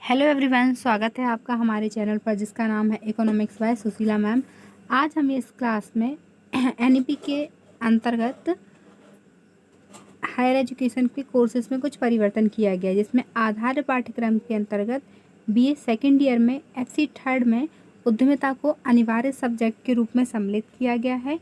Hello everyone, स्वागत है आपका हमारे चैनल पर जिसका नाम है इकोनॉमिक्स बाय सुशीला मैम। आज हम इस क्लास में एनईपी के अंतर्गत हायर एजुकेशन के कोर्सेज में कुछ परिवर्तन किया गया है, जिसमें आधार पाठ्यक्रम के अंतर्गत बीए सेकेंड ईयर में एफसी थर्ड में उद्यमिता को अनिवार्य सब्जेक्ट के रूप में सम्मिलित किया गया है।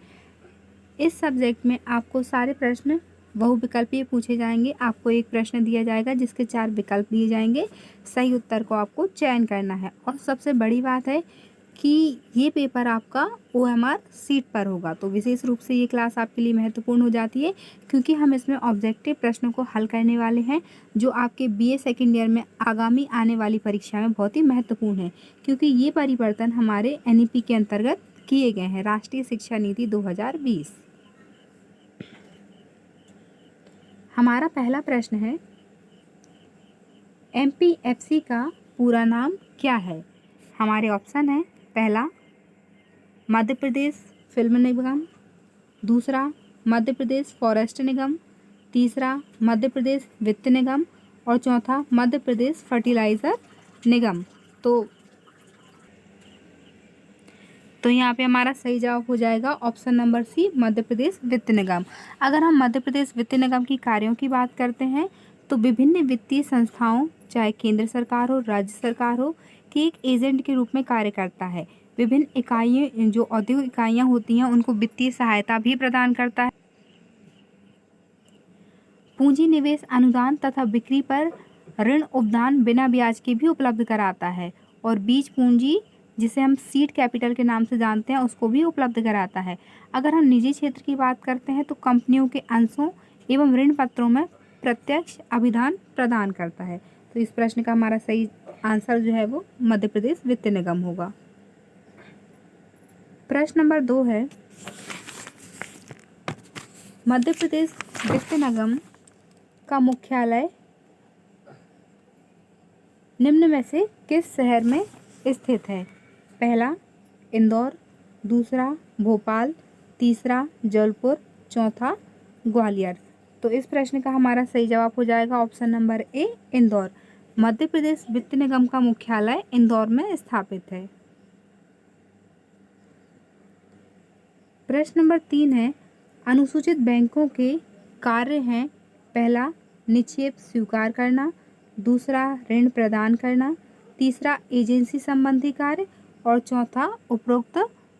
इस सब्जेक्ट में आपको सारे प्रश्न बहुविकल्पीय पूछे जाएंगे। आपको एक प्रश्न दिया जाएगा जिसके 4 विकल्प दिए जाएंगे। सही उत्तर को आपको चयन करना है और सबसे बड़ी बात है कि ये पेपर आपका ओएमआर सीट पर होगा। तो विशेष रूप से ये क्लास आपके लिए महत्वपूर्ण हो जाती है क्योंकि हम इसमें ऑब्जेक्टिव प्रश्नों को हल करने वाले हैं जो आपके बीए सेकेंड ईयर में आगामी आने वाली परीक्षा में बहुत ही महत्वपूर्ण है, क्योंकि ये परिवर्तन हमारे एनईपी के अंतर्गत किए गए हैं, राष्ट्रीय शिक्षा नीति 2020। हमारा पहला प्रश्न है, एमपीएफसी का पूरा नाम क्या है? हमारे ऑप्शन है, पहला मध्य प्रदेश फिल्म निगम, दूसरा मध्य प्रदेश फॉरेस्ट निगम, तीसरा मध्य प्रदेश वित्त निगम और चौथा मध्य प्रदेश फर्टिलाइज़र निगम। तो यहाँ पे हमारा सही जवाब हो जाएगा option number C, Madhya Pradesh वित्त निगम। अगर हम मध्य प्रदेश वित्त निगम की कार्यों की बात करते हैं तो विभिन्न वित्तीय संस्थाओं, चाहे केंद्र सरकार हो राज्य सरकार हो, के एक एजेंट के रूप में कार्य करता है। विभिन्न इकाइयाँ जो औद्योगिक इकाइयाँ होती हैं उनको वित्तीय सहायता भी प्रदान करता है। पूंजी निवेश अनुदान तथा बिक्री पर ऋण उपदान बिना ब्याज के भी उपलब्ध कराता है और बीज पूंजी जिसे हम सीड कैपिटल के नाम से जानते हैं उसको भी उपलब्ध कराता है। अगर हम निजी क्षेत्र की बात करते हैं तो कंपनियों के अंशों एवं ऋण पत्रों में प्रत्यक्ष अभिदान प्रदान करता है। तो इस प्रश्न का हमारा सही आंसर जो है वो मध्य प्रदेश वित्त निगम होगा। प्रश्न नंबर 2 है, मध्य प्रदेश वित्त निगम का मुख्यालय निम्न में से किस शहर में स्थित है? पहला इंदौर, दूसरा भोपाल, तीसरा जबलपुर, चौथा ग्वालियर। तो इस प्रश्न का हमारा सही जवाब हो जाएगा option number A, Indore. Madhya Pradesh वित्त निगम का मुख्यालय इंदौर में स्थापित है। प्रश्न नंबर 3 है, अनुसूचित बैंकों के कार्य हैं, पहला निक्षेप स्वीकार करना, दूसरा ऋण प्रदान करना, तीसरा एजेंसी संबंधी कार्य और चौथा उपरोक्त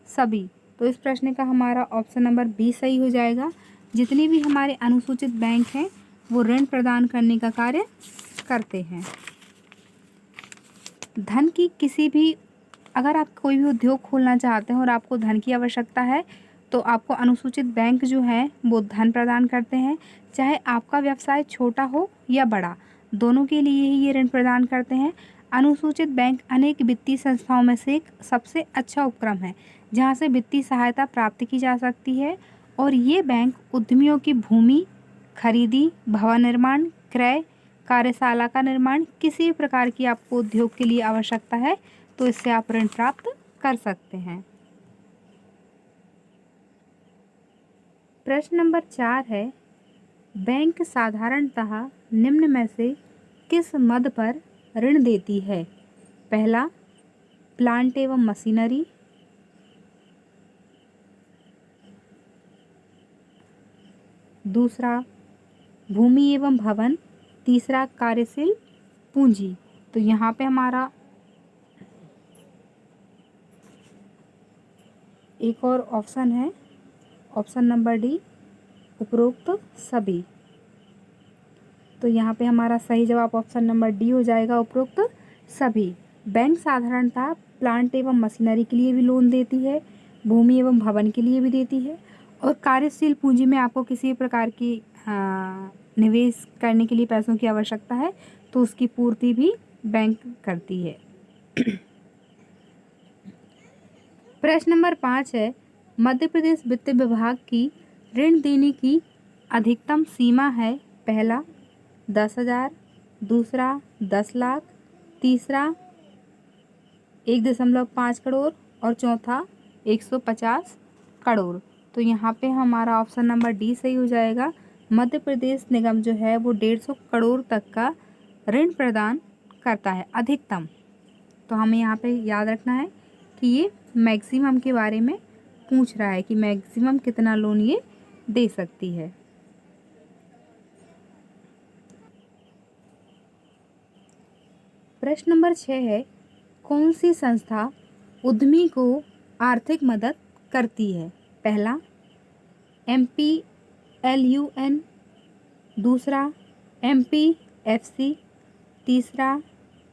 सभी। तो इस प्रश्न का हमारा ऑप्शन नंबर बी सही हो जाएगा। जितने भी हमारे अनुसूचित बैंक हैं वो ऋण प्रदान करने का कार्य करते हैं। धन की किसी भी, अगर आप कोई भी उद्योग खोलना चाहते हैं और आपको धन की आवश्यकता है तो आपको अनुसूचित बैंक जो है वो धन प्रदान करते हैं। चाहे आपका व्यवसाय छोटा हो या बड़ा, दोनों के लिए ही ये ऋण प्रदान करते हैं। अनुसूचित बैंक अनेक वित्तीय संस्थाओं में से एक सबसे अच्छा उपक्रम है जहां से वित्तीय सहायता प्राप्त की जा सकती है और ये बैंक उद्यमियों की भूमि खरीदी, भवन निर्माण, क्रय, कार्यशाला का निर्माण, किसी भी प्रकार की आपको उद्योग के लिए आवश्यकता है तो इससे आप ऋण प्राप्त कर सकते हैं। प्रश्न नंबर 4 है, बैंक साधारणतः निम्न में से किस मद पर ऋण देती है? पहला प्लांट एवं मशीनरी, दूसरा भूमि एवं भवन, तीसरा कार्यशील पूंजी। तो यहाँ पे हमारा एक और ऑप्शन है, ऑप्शन नंबर डी, उपरोक्त सभी। तो यहाँ पे हमारा सही जवाब ऑप्शन नंबर डी हो जाएगा, उपरोक्त सभी। बैंक साधारणतः प्लांट एवं मशीनरी के लिए भी लोन देती है, भूमि एवं भवन के लिए भी देती है और कार्यशील पूंजी में आपको किसी प्रकार की निवेश करने के लिए पैसों की आवश्यकता है तो उसकी पूर्ति भी बैंक करती है। प्रश्न नंबर 5 है, मध्य प्रदेश वित्त विभाग की ऋण देने की अधिकतम सीमा है, पहला 10,000, दूसरा 10 लाख, तीसरा 1.5 करोड़ और चौथा 150 करोड़। तो यहाँ पे हमारा ऑप्शन नंबर डी सही हो जाएगा। मध्य प्रदेश निगम जो है वो 150 करोड़ तक का ऋण प्रदान करता है, अधिकतम। तो हमें यहाँ पे याद रखना है कि ये मैक्सिमम के बारे में पूछ रहा है कि मैक्सिमम कितना लोन ये दे सकती है। प्रश्न नंबर 6 है, कौन सी संस्था उद्यमी को आर्थिक मदद करती है? पहला MPLUN, दूसरा MPFC, तीसरा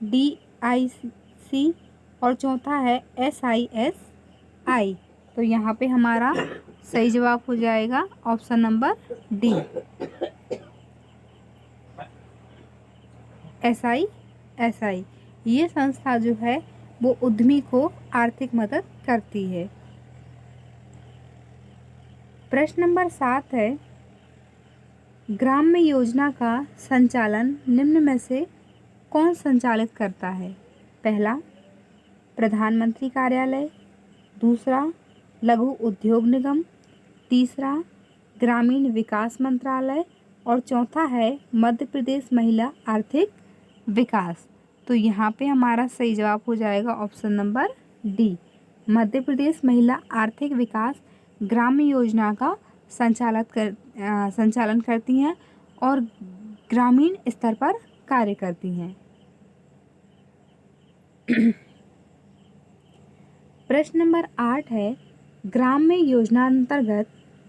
DIC और चौथा है SISI। तो यहाँ पे हमारा सही जवाब हो जाएगा ऑप्शन नंबर डी, SISI। ये संस्था जो है वो उद्यमी को आर्थिक मदद करती है। प्रश्न नंबर 7 है, ग्राम्य योजना का संचालन निम्न में से कौन संचालित करता है? पहला प्रधानमंत्री कार्यालय, दूसरा लघु उद्योग निगम, तीसरा ग्रामीण विकास मंत्रालय और चौथा है मध्य प्रदेश महिला आर्थिक विकास। तो यहाँ पे हमारा सही जवाब हो जाएगा option number D, Madhya Pradesh महिला आर्थिक विकास ग्राम्य योजना का संचालन करती हैं और ग्रामीण स्तर पर कार्य करती हैं। प्रश्न नंबर 8 है, ग्राम्य योजना अंतर्गत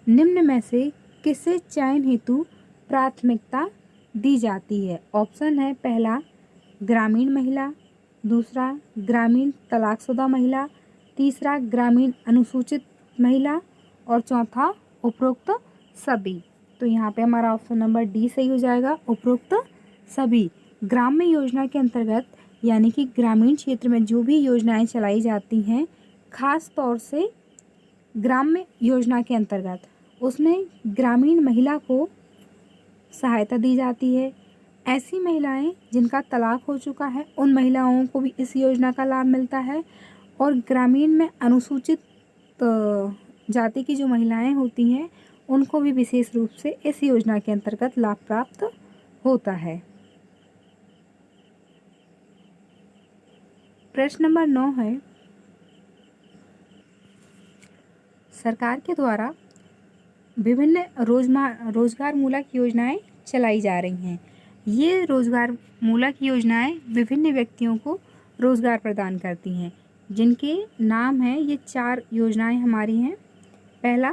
निम्न में से किसे चयन हेतु प्राथमिकता दी जाती है? ऑप्शन है, पहला ग्रामीण महिला, दूसरा ग्रामीण तलाकशुदा महिला, तीसरा ग्रामीण अनुसूचित महिला और चौथा उपरोक्त सभी। तो यहाँ पे हमारा ऑप्शन नंबर डी सही हो जाएगा, उपरोक्त सभी। ग्राम्य योजना के अंतर्गत यानी कि ग्रामीण क्षेत्र में जो भी योजनाएं चलाई जाती हैं, खास तौर से ग्राम्य योजना के अंतर्गत, उसमें ग्रामीण महिला को सहायता दी जाती है। ऐसी महिलाएं जिनका तलाक हो चुका है, उन महिलाओं को भी इस योजना का लाभ मिलता है और ग्रामीण में अनुसूचित जाति की जो महिलाएं होती हैं, उनको भी विशेष रूप से इस योजना के अंतर्गत लाभ प्राप्त होता है। प्रश्न नंबर 9 है, सरकार के द्वारा विभिन्न रोजगार मूलक योजनाएं चलाई जा रही हैं। ये रोजगार मूलक योजनाएं विभिन्न व्यक्तियों को रोजगार प्रदान करती हैं, जिनके नाम हैं, ये 4 योजनाएं हमारी हैं। पहला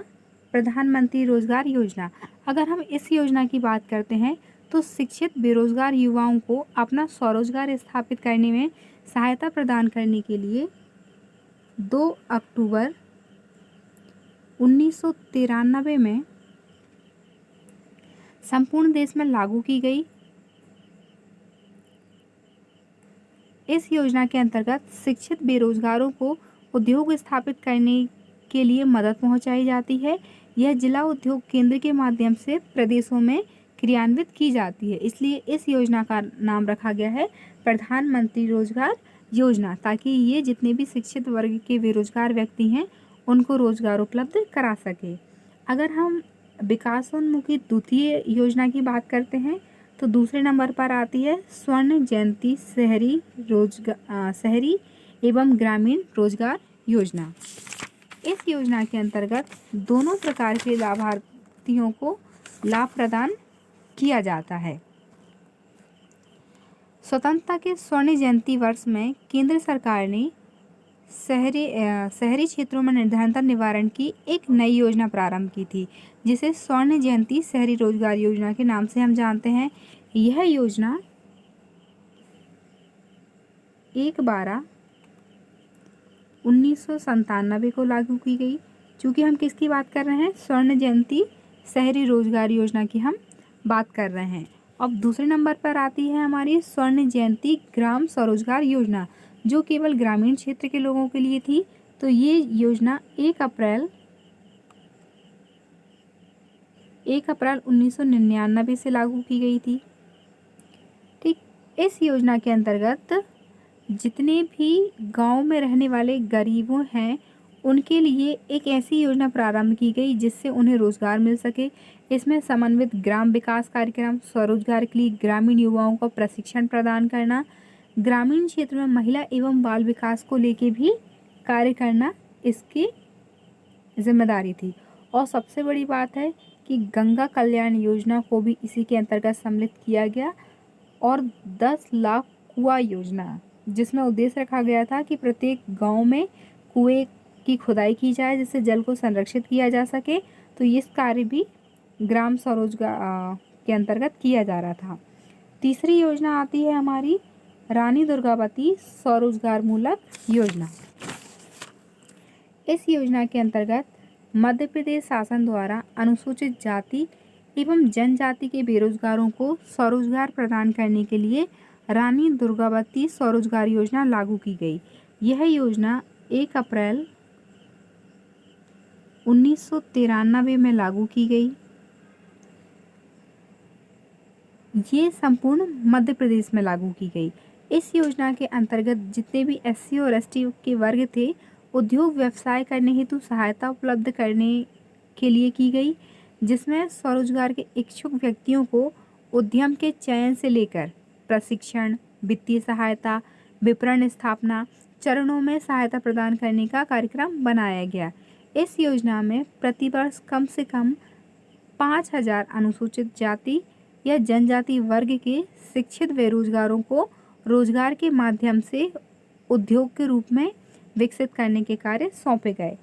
प्रधानमंत्री रोजगार योजना। अगर हम इस योजना की बात करते हैं तो शिक्षित बेरोजगार युवाओं को अपना स्वरोजगार स्थापित करने में सहायता प्रदान करने के लिए 2 अक्टूबर 1993 में संपूर्ण देश में लागू की गई। इस योजना के अंतर्गत शिक्षित बेरोजगारों को उद्योग स्थापित करने के लिए मदद पहुंचाई जाती है। यह जिला उद्योग केंद्र के माध्यम से प्रदेशों में क्रियान्वित की जाती है, इसलिए इस योजना का नाम रखा गया है प्रधानमंत्री रोजगार योजना, ताकि ये जितने भी शिक्षित वर्ग के बेरोजगार व्यक्ति हैं उनको रोजगार उपलब्ध करा सके। अगर हम विकासोन्मुखी द्वितीय योजना की बात करते हैं तो दूसरे नंबर पर आती है स्वर्ण जयंती शहरी एवं ग्रामीण रोजगार योजना। इस योजना के अंतर्गत दोनों प्रकार के लाभार्थियों को लाभ प्रदान किया जाता है। स्वतंत्रता के स्वर्ण जयंती वर्ष में केंद्र सरकार ने शहरी क्षेत्रों में निर्धनता निवारण की एक नई योजना प्रारंभ की थी, जिसे स्वर्ण जयंती शहरी रोजगार योजना के नाम से हम जानते हैं। यह योजना 1/12/1997 को लागू की गई। चूँकि हम किसकी बात कर रहे हैं, स्वर्ण जयंती शहरी रोजगार योजना की हम बात कर रहे हैं। अब दूसरे नंबर पर आती है हमारी स्वर्ण जयंती ग्राम स्वरोजगार योजना, जो केवल ग्रामीण क्षेत्र के लोगों के लिए थी। तो ये योजना 1 अप्रैल 1999 से लागू की गई थी। ठीक, इस योजना के अंतर्गत जितने भी गांव में रहने वाले गरीबों हैं उनके लिए एक ऐसी योजना प्रारंभ की गई जिससे उन्हें रोजगार मिल सके। इसमें समन्वित ग्राम विकास कार्यक्रम, स्वरोजगार के लिए ग्रामीण युवाओं को प्रशिक्षण प्रदान करना, ग्रामीण क्षेत्र में महिला एवं बाल विकास को लेके भी कार्य करना इसकी जिम्मेदारी थी। और सबसे बड़ी बात है कि गंगा कल्याण योजना को भी इसी के अंतर्गत सम्मिलित किया गया। और 10 लाख कुआं योजना, जिसमें उद्देश्य रखा गया था कि प्रत्येक गांव में कुएं की खुदाई की जाए जिससे जल को संरक्षित किया जा सके। तो इस कार्य भी ग्राम स्वरोजगार के अंतर्गत किया जा रहा था। तीसरी योजना आती है हमारी रानी दुर्गावती स्वरोजगार मूलक योजना। इस योजना के अंतर्गत मध्य प्रदेश शासन द्वारा अनुसूचित जाति एवं जनजाति के बेरोजगारों को स्वरोजगार प्रदान करने के लिए रानी दुर्गावती स्वरोजगार योजना लागू की गई। यह योजना 1 अप्रैल 1993 में लागू की गई। ये संपूर्ण मध्य प्रदेश में लागू की गई। इस योजना के अंतर्गत जितने भी SC और ST के वर्ग थे, उद्योग व्यवसाय करने हेतु सहायता उपलब्ध करने के लिए की गई, जिसमें स्वरोजगार के इच्छुक व्यक्तियों को उद्यम के चयन से लेकर प्रशिक्षण, वित्तीय सहायता, विपणन स्थापना चरणों में सहायता प्रदान करने का कार्यक्रम बनाया गया। इस योजना में प्रतिवर्ष कम से कम 5,000 अनुसूचित जाति या जनजाति वर्ग के शिक्षित बेरोजगारों को रोजगार के माध्यम से उद्योग के रूप में विकसित करने के कार्य सौंपे गए।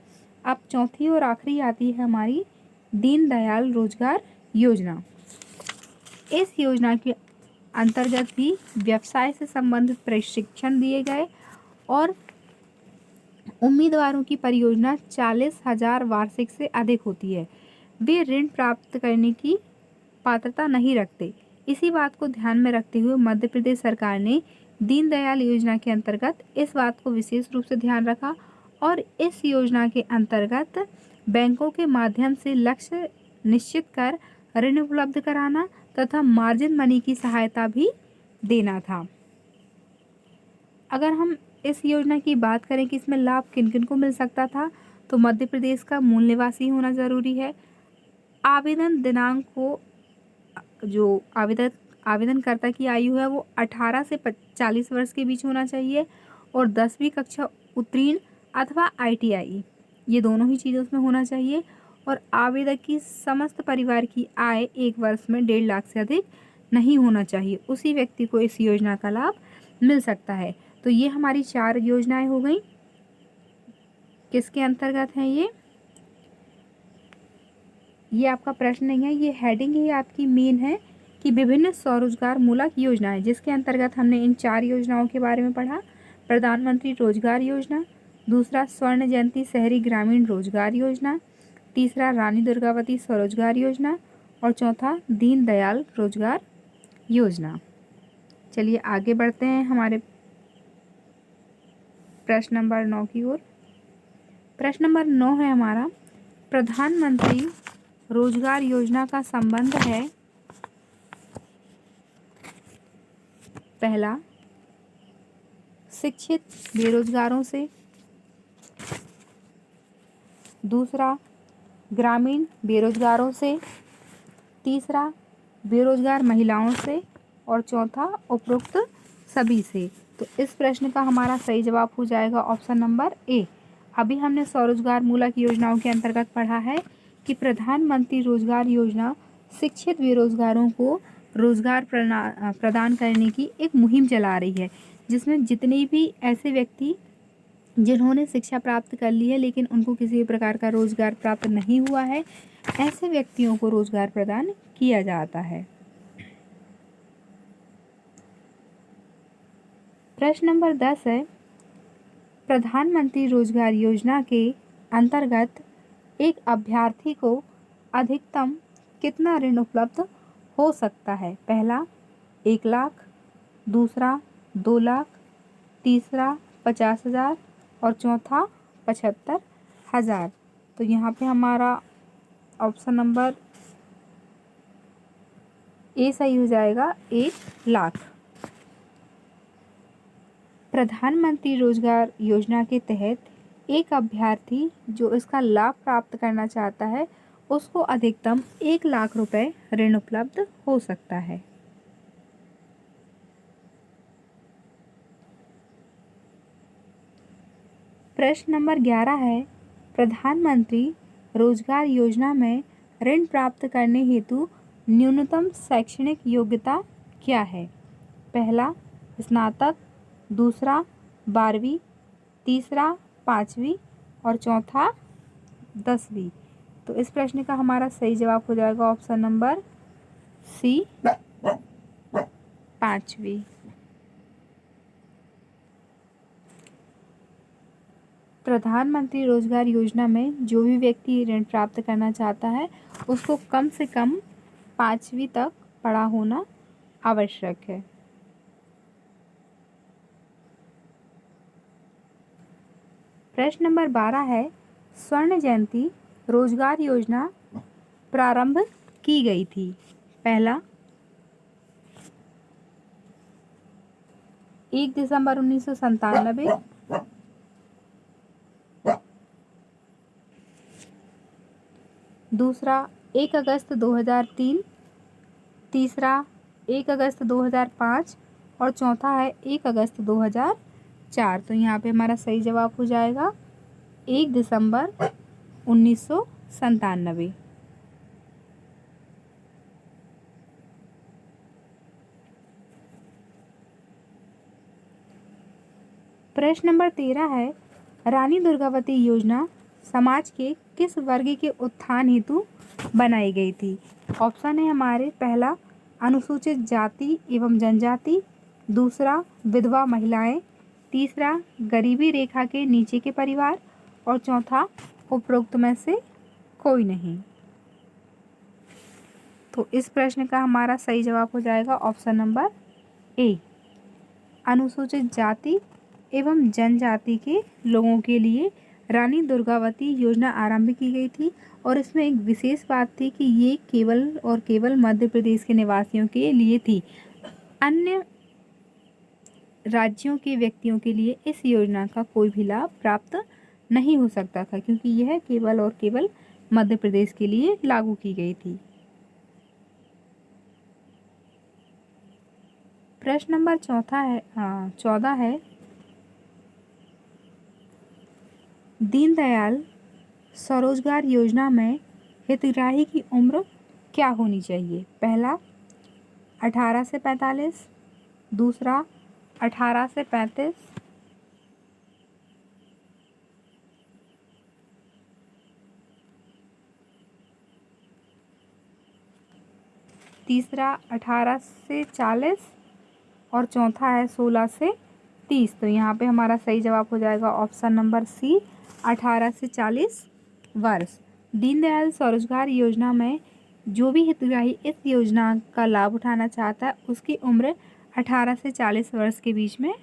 अब चौथी और आखिरी आती है हमारी दीनदयाल रोजगार योजना। इस योजना के अंतर्गत भी व्यवसाय से संबंधित प्रशिक्षण दिए गए और उम्मीदवारों की परियोजना 40,000 वार्षिक से अधिक होती है, वे ऋण प्राप्त करने की पात्रता नहीं रखते। इसी बात को ध्यान में रखते हुए मध्य प्रदेश सरकार ने दीनदयाल योजना के अंतर्गत इस बात को विशेष रूप से ध्यान रखा और इस योजना के अंतर्गत बैंकों के माध्यम से लक्ष्य निश्चित कर ऋण उपलब्ध कराना तथा मार्जिन मनी की सहायता भी देना था। अगर हम इस योजना की बात करें कि इसमें लाभ किन किन को मिल सकता था, तो मध्य प्रदेश का मूल निवासी होना ज़रूरी है। आवेदन दिनांक को जो आवेदनकर्ता की आयु है वो 18 से 40 वर्ष के बीच होना चाहिए और 10वीं कक्षा उत्तीर्ण अथवा ITI, ये दोनों ही चीज़ें उसमें होना चाहिए। और आवेदक की समस्त परिवार की आय 1 वर्ष में 1.5 लाख से अधिक नहीं होना चाहिए, उसी व्यक्ति को इस योजना का लाभ मिल सकता है। तो ये हमारी 4 योजनाएं हो गई। किसके अंतर्गत हैं ये आपका प्रश्न नहीं है, ये हेडिंग ही आपकी मेन है कि विभिन्न स्वरोजगार मूलक योजनाएं, जिसके अंतर्गत हमने इन 4 योजनाओं के बारे में पढ़ा। प्रधानमंत्री रोजगार योजना, दूसरा स्वर्ण जयंती शहरी ग्रामीण रोजगार योजना, तीसरा रानी दुर्गावती स्वरोजगार योजना और चौथा दीनदयाल रोजगार योजना। चलिए आगे बढ़ते हैं हमारे प्रश्न नंबर 9 की ओर। प्रश्न नंबर 9 है हमारा, प्रधानमंत्री रोजगार योजना का संबंध है पहला शिक्षित बेरोजगारों से, दूसरा ग्रामीण बेरोजगारों से, तीसरा बेरोजगार महिलाओं से और चौथा उपरोक्त सभी से। तो इस प्रश्न का हमारा सही जवाब हो जाएगा ऑप्शन नंबर A। अभी हमने स्वरोजगार मूलक योजनाओं के अंतर्गत पढ़ा है कि प्रधानमंत्री रोजगार योजना शिक्षित बेरोजगारों को रोजगार प्रदान करने की एक मुहिम चला रही है, जिसमें जितने भी ऐसे व्यक्ति जिन्होंने शिक्षा प्राप्त कर ली है लेकिन उनको किसी भी प्रकार का रोजगार प्राप्त नहीं हुआ है, ऐसे व्यक्तियों को रोजगार प्रदान किया जाता है। प्रश्न नंबर 10 है, प्रधानमंत्री रोजगार योजना के अंतर्गत एक अभ्यर्थी को अधिकतम कितना ऋण उपलब्ध हो सकता है? पहला 1 लाख, दूसरा 2 लाख, तीसरा 50,000 और चौथा 75,000। तो यहाँ पे हमारा ऑप्शन नंबर A सही हो जाएगा, 1 लाख। प्रधानमंत्री रोजगार योजना के तहत एक अभ्यर्थी जो इसका लाभ प्राप्त करना चाहता है उसको अधिकतम 1 लाख रुपए ऋण उपलब्ध हो सकता है। प्रश्न नंबर 11 है, प्रधानमंत्री रोजगार योजना में ऋण प्राप्त करने हेतु न्यूनतम शैक्षणिक योग्यता क्या है? पहला स्नातक, दूसरा 12वीं, तीसरा 5वीं और चौथा 10वीं। तो इस प्रश्न का हमारा सही जवाब हो जाएगा ऑप्शन नंबर सी, 5वीं। प्रधानमंत्री रोजगार योजना में जो भी व्यक्ति ऋण प्राप्त करना चाहता है उसको कम से कम 5वीं तक पढ़ा होना आवश्यक है। प्रश्न नंबर 12 है, स्वर्ण जयंती रोजगार योजना प्रारंभ की गई थी? पहला 1 दिसंबर 1997, दूसरा 1 अगस्त 2003, तीसरा 1 अगस्त 2005 और चौथा है 1 अगस्त 2004। तो यहाँ पे हमारा सही जवाब हो जाएगा 1 दिसंबर 1997। प्रश्न नंबर 13 है, रानी दुर्गावती योजना समाज के किस वर्ग के उत्थान हेतु बनाई गई थी? ऑप्शन है हमारे, पहला अनुसूचित जाति एवं जनजाति, दूसरा विधवा महिलाएं, तीसरा गरीबी रेखा के नीचे के परिवार और चौथा उपरोक्त में से कोई नहीं। तो इस प्रश्न का हमारा सही जवाब हो जाएगा ऑप्शन नंबर ए, अनुसूचित जाति एवं जनजाति के लोगों के लिए रानी दुर्गावती योजना आरंभ की गई थी और इसमें एक विशेष बात थी कि ये केवल और केवल मध्य प्रदेश के निवासियों के लिए थी। अन्य राज्यों के व्यक्तियों के लिए इस योजना का कोई भी लाभ प्राप्त नहीं हो सकता था क्योंकि यह केवल और केवल मध्य प्रदेश के लिए लागू की गई थी। प्रश्न नंबर 14 है, दीनदयाल स्वरोजगार योजना में हितग्राही की उम्र क्या होनी चाहिए? पहला 18 से 45, दूसरा 18 से 35, तीसरा 18 से 40 और चौथा है 16 से 30। तो यहाँ पे हमारा सही जवाब हो जाएगा ऑप्शन नंबर सी, 18 से 40 वर्ष। दीनदयाल स्वरोजगार योजना में जो भी हितग्राही इस योजना का लाभ उठाना चाहता है उसकी उम्र 18 से 40 वर्ष के बीच में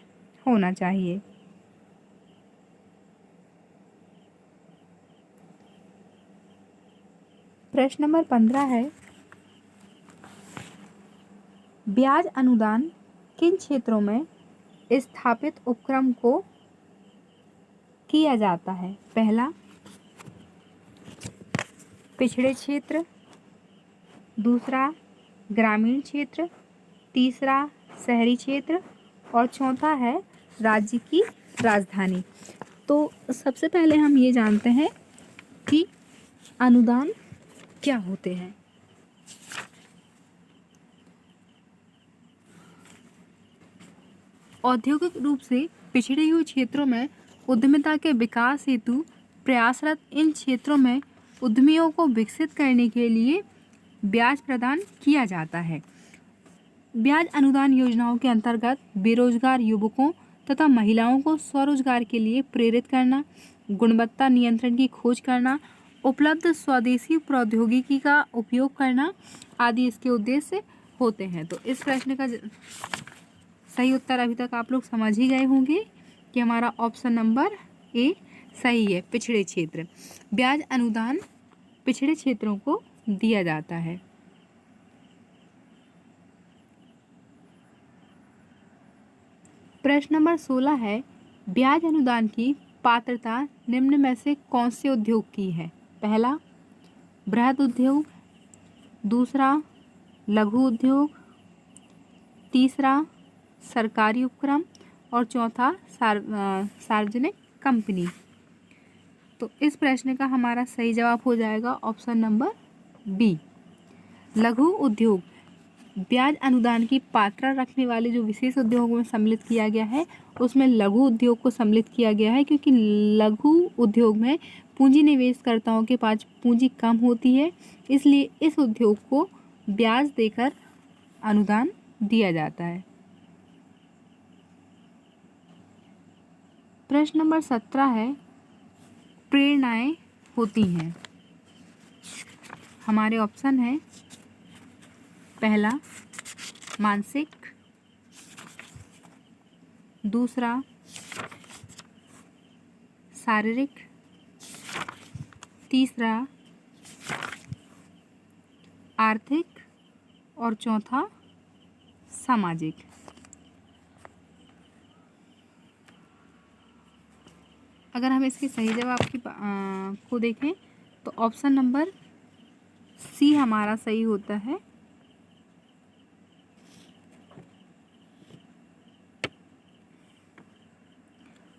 होना चाहिए। प्रश्न नंबर 15 है, ब्याज अनुदान किन क्षेत्रों में स्थापित उपक्रम को किया जाता है? पहला पिछड़े क्षेत्र, दूसरा ग्रामीण क्षेत्र, तीसरा शहरी क्षेत्र और चौथा है राज्य की राजधानी। तो सबसे पहले हम ये जानते हैं कि अनुदान क्या होते हैं। औद्योगिक रूप से पिछड़े हुए क्षेत्रों में उद्यमिता के विकास हेतु प्रयासरत इन क्षेत्रों में उद्यमियों को विकसित करने के लिए ब्याज प्रदान किया जाता है। ब्याज अनुदान योजनाओं के अंतर्गत बेरोजगार युवकों तथा महिलाओं को स्वरोजगार के लिए प्रेरित करना, गुणवत्ता नियंत्रण की खोज करना, उपलब्ध स्वदेशी प्रौद्योगिकी का उपयोग करना आदि इसके उद्देश्य होते हैं। तो इस प्रश्न का सही उत्तर अभी तक आप लोग समझ ही गए होंगे कि हमारा ऑप्शन नंबर ए सही है, पिछड़े क्षेत्र। ब्याज अनुदान पिछड़े क्षेत्रों को दिया जाता है। प्रश्न नंबर 16 है, ब्याज अनुदान की पात्रता निम्न में से कौन से उद्योग की है? पहला बृहद उद्योग, दूसरा लघु उद्योग, तीसरा सरकारी उपक्रम और चौथा सार्वजनिक कंपनी। तो इस प्रश्न का हमारा सही जवाब हो जाएगा ऑप्शन नंबर बी। लघु उद्योग ब्याज अनुदान की पात्रता रखने वाले जो विशेष उद्योगों में सम्मिलित किया गया है उसमें लघु उद्योग को सम्मिलित किया गया है, क्योंकि लघु उद्योग में पूंजी निवेशकर्ताओं के पास पूंजी कम होती है, इसलिए इस उद्योग को ब्याज देकर अनुदान दिया जाता है। प्रश्न नंबर 17 है, प्रेरणाएं होती हैं। हमारे ऑप्शन है, पहला मानसिक, दूसरा शारीरिक, तीसरा आर्थिक और चौथा सामाजिक। अगर हम इसके सही जवाब की को देखें तो ऑप्शन नंबर सी हमारा सही होता है।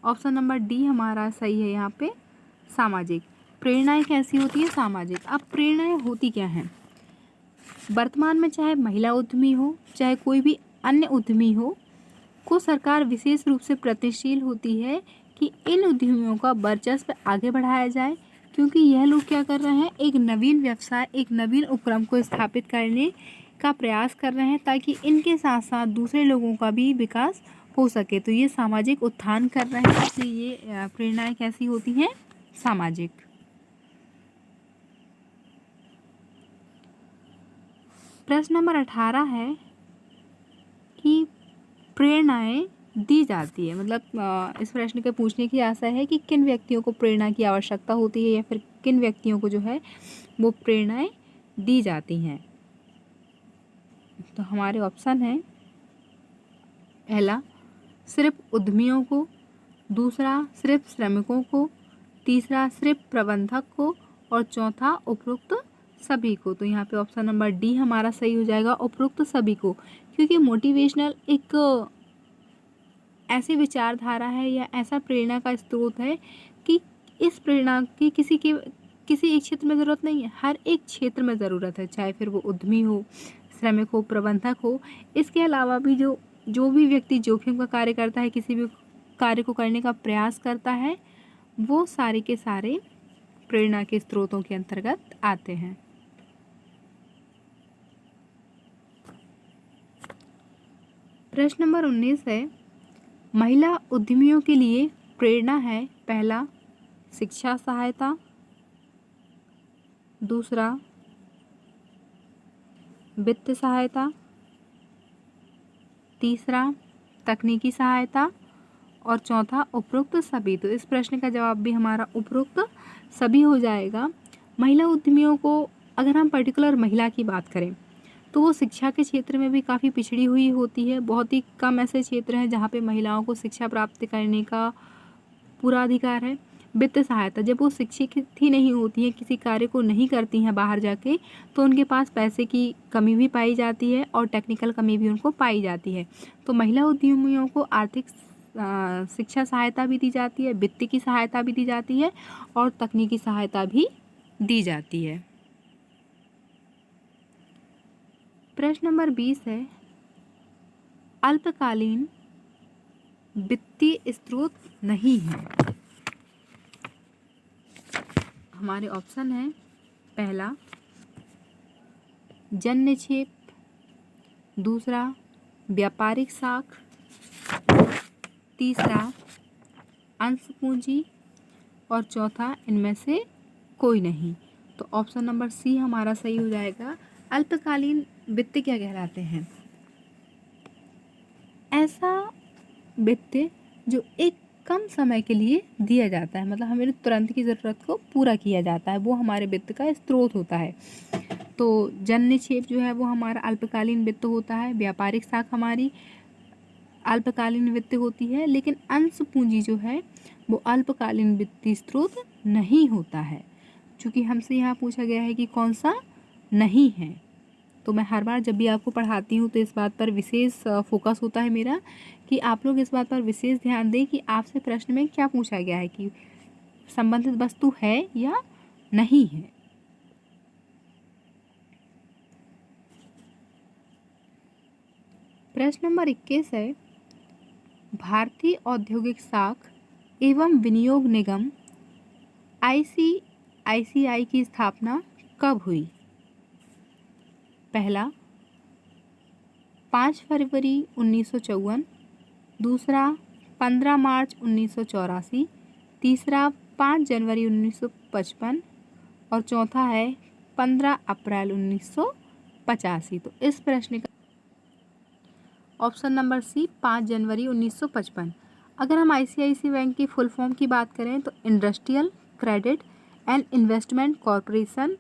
ऑप्शन नंबर डी हमारा सही है यहाँ पे, सामाजिक। प्रेरणाएं कैसी होती है? सामाजिक। अब प्रेरणाएं होती क्या हैं? वर्तमान में चाहे महिला उद्यमी हो चाहे कोई भी अन्य उद्यमी हो, को सरकार विशेष रूप से प्रयत्नशील होती है कि इन उद्यमियों का वर्चस्व आगे बढ़ाया जाए, क्योंकि यह लोग क्या कर रहे हैं, एक नवीन व्यवसाय, एक नवीन उपक्रम को स्थापित करने का प्रयास कर रहे हैं ताकि इनके साथ साथ दूसरे लोगों का भी विकास हो सके। तो ये सामाजिक उत्थान कर रहे हैं, इसलिए ये प्रेरणाएं कैसी होती हैं? सामाजिक। प्रश्न नंबर 18 है कि प्रेरणाएं दी जाती है, मतलब इस प्रश्न के पूछने की आशा है कि किन व्यक्तियों को प्रेरणा की आवश्यकता होती है या फिर किन व्यक्तियों को जो है वो प्रेरणाएं दी जाती हैं। तो हमारे ऑप्शन है, पहला सिर्फ उद्यमियों को, दूसरा सिर्फ श्रमिकों को, तीसरा सिर्फ प्रबंधक को और चौथा उपरोक्त सभी को। तो यहाँ पे ऑप्शन नंबर डी हमारा सही हो जाएगा, उपरोक्त सभी को, क्योंकि मोटिवेशनल एक ऐसी विचारधारा है या ऐसा प्रेरणा का स्रोत है कि इस प्रेरणा की किसी एक क्षेत्र में ज़रूरत नहीं है, हर एक क्षेत्र में ज़रूरत है, चाहे फिर वो उद्यमी हो, श्रमिक हो, प्रबंधक हो। इसके अलावा भी जो भी व्यक्ति जोखिम का कार्य करता है, किसी भी कार्य को करने का प्रयास करता है, वो सारे के सारे प्रेरणा के स्रोतों के अंतर्गत आते हैं। प्रश्न नंबर 19 है, महिला उद्यमियों के लिए प्रेरणा है, पहला शिक्षा सहायता, दूसरा वित्त सहायता, तीसरा तकनीकी सहायता और चौथा उपरोक्त सभी। तो इस प्रश्न का जवाब भी हमारा उपरोक्त सभी हो जाएगा। महिला उद्यमियों को अगर हम पर्टिकुलर महिला की बात करें तो वो शिक्षा के क्षेत्र में भी काफ़ी पिछड़ी हुई होती है। बहुत ही कम ऐसे क्षेत्र हैं जहाँ पे महिलाओं को शिक्षा प्राप्त करने का पूरा अधिकार है। वित्त सहायता, जब वो शिक्षित ही नहीं होती हैं, किसी कार्य को नहीं करती हैं बाहर जाके, तो उनके पास पैसे की कमी भी पाई जाती है और टेक्निकल कमी भी उनको पाई जाती है। तो महिला उद्यमियों को आर्थिक शिक्षा सहायता भी दी जाती है, वित्त की सहायता भी दी जाती है और तकनीकी सहायता भी दी जाती है। प्रश्न नंबर 20 है, अल्पकालीन वित्तीय स्रोत नहीं है। हमारे ऑप्शन है, पहला जन निक्षेप, दूसरा व्यापारिक साख, तीसरा अंश पूंजी और चौथा इनमें से कोई नहीं। तो ऑप्शन नंबर सी हमारा सही हो जाएगा। अल्पकालीन वित्त क्या कहलाते हैं? ऐसा वित्त जो एक कम समय के लिए दिया जाता है, मतलब हमें तुरंत की ज़रूरत को पूरा किया जाता है, वो हमारे वित्त का स्रोत होता है। तो जन निक्षेप जो है वो हमारा अल्पकालीन वित्त होता है, व्यापारिक साख हमारी अल्पकालीन वित्त होती है, लेकिन अंश पूंजी जो है वो अल्पकालीन वित्तीय स्रोत नहीं होता है। चूँकि हमसे यहाँ पूछा गया है कि कौन सा नहीं है, तो मैं हर बार जब भी आपको पढ़ाती हूँ तो इस बात पर विशेष फोकस होता है मेरा कि आप लोग इस बात पर विशेष ध्यान दें कि आपसे प्रश्न में क्या पूछा गया है, कि संबंधित वस्तु है या नहीं है। प्रश्न नंबर 21 है, भारतीय औद्योगिक साख एवं विनियोग निगम ICICI की स्थापना कब हुई? पहला 5 फरवरी 1954, दूसरा 15 मार्च 1984, तीसरा 5 जनवरी 1955 और चौथा है 15 अप्रैल 1985। तो इस प्रश्न का ऑप्शन नंबर सी 5 जनवरी 1955। अगर हम ICICI बैंक की फुल फॉर्म की बात करें तो industrial credit and investment corporation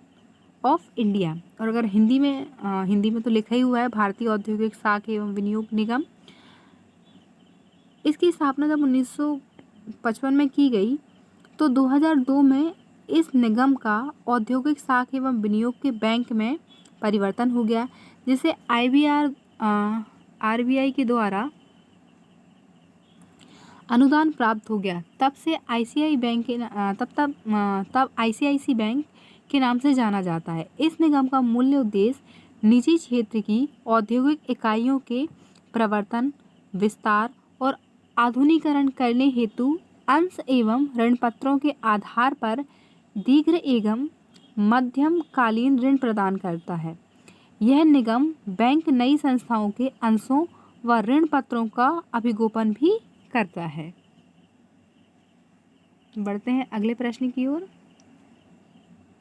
of India, और अगर हिंदी में तो लिखा ही हुआ है भारतीय औद्योगिक साख एवं विनियोग निगम। इसकी स्थापना जब 1955 में की गई तो 2002 में इस निगम का औद्योगिक साख एवं विनियोग के बैंक में परिवर्तन हो गया, जिसे RBI के द्वारा अनुदान प्राप्त हो गया। तब से ICICI बैंक के नाम से जाना जाता है। इस निगम का मूल्य उद्देश्य निजी क्षेत्र की औद्योगिक इकाइयों के प्रवर्तन, विस्तार और आधुनिकीकरण करने हेतु अंश एवं ऋण पत्रों के आधार पर दीर्घ एवं मध्यमकालीन ऋण प्रदान करता है। यह निगम बैंक नई संस्थाओं के अंशों व ऋण पत्रों का अभिगोपन भी करता है। बढ़ते हैं अगले प्रश्न की ओर।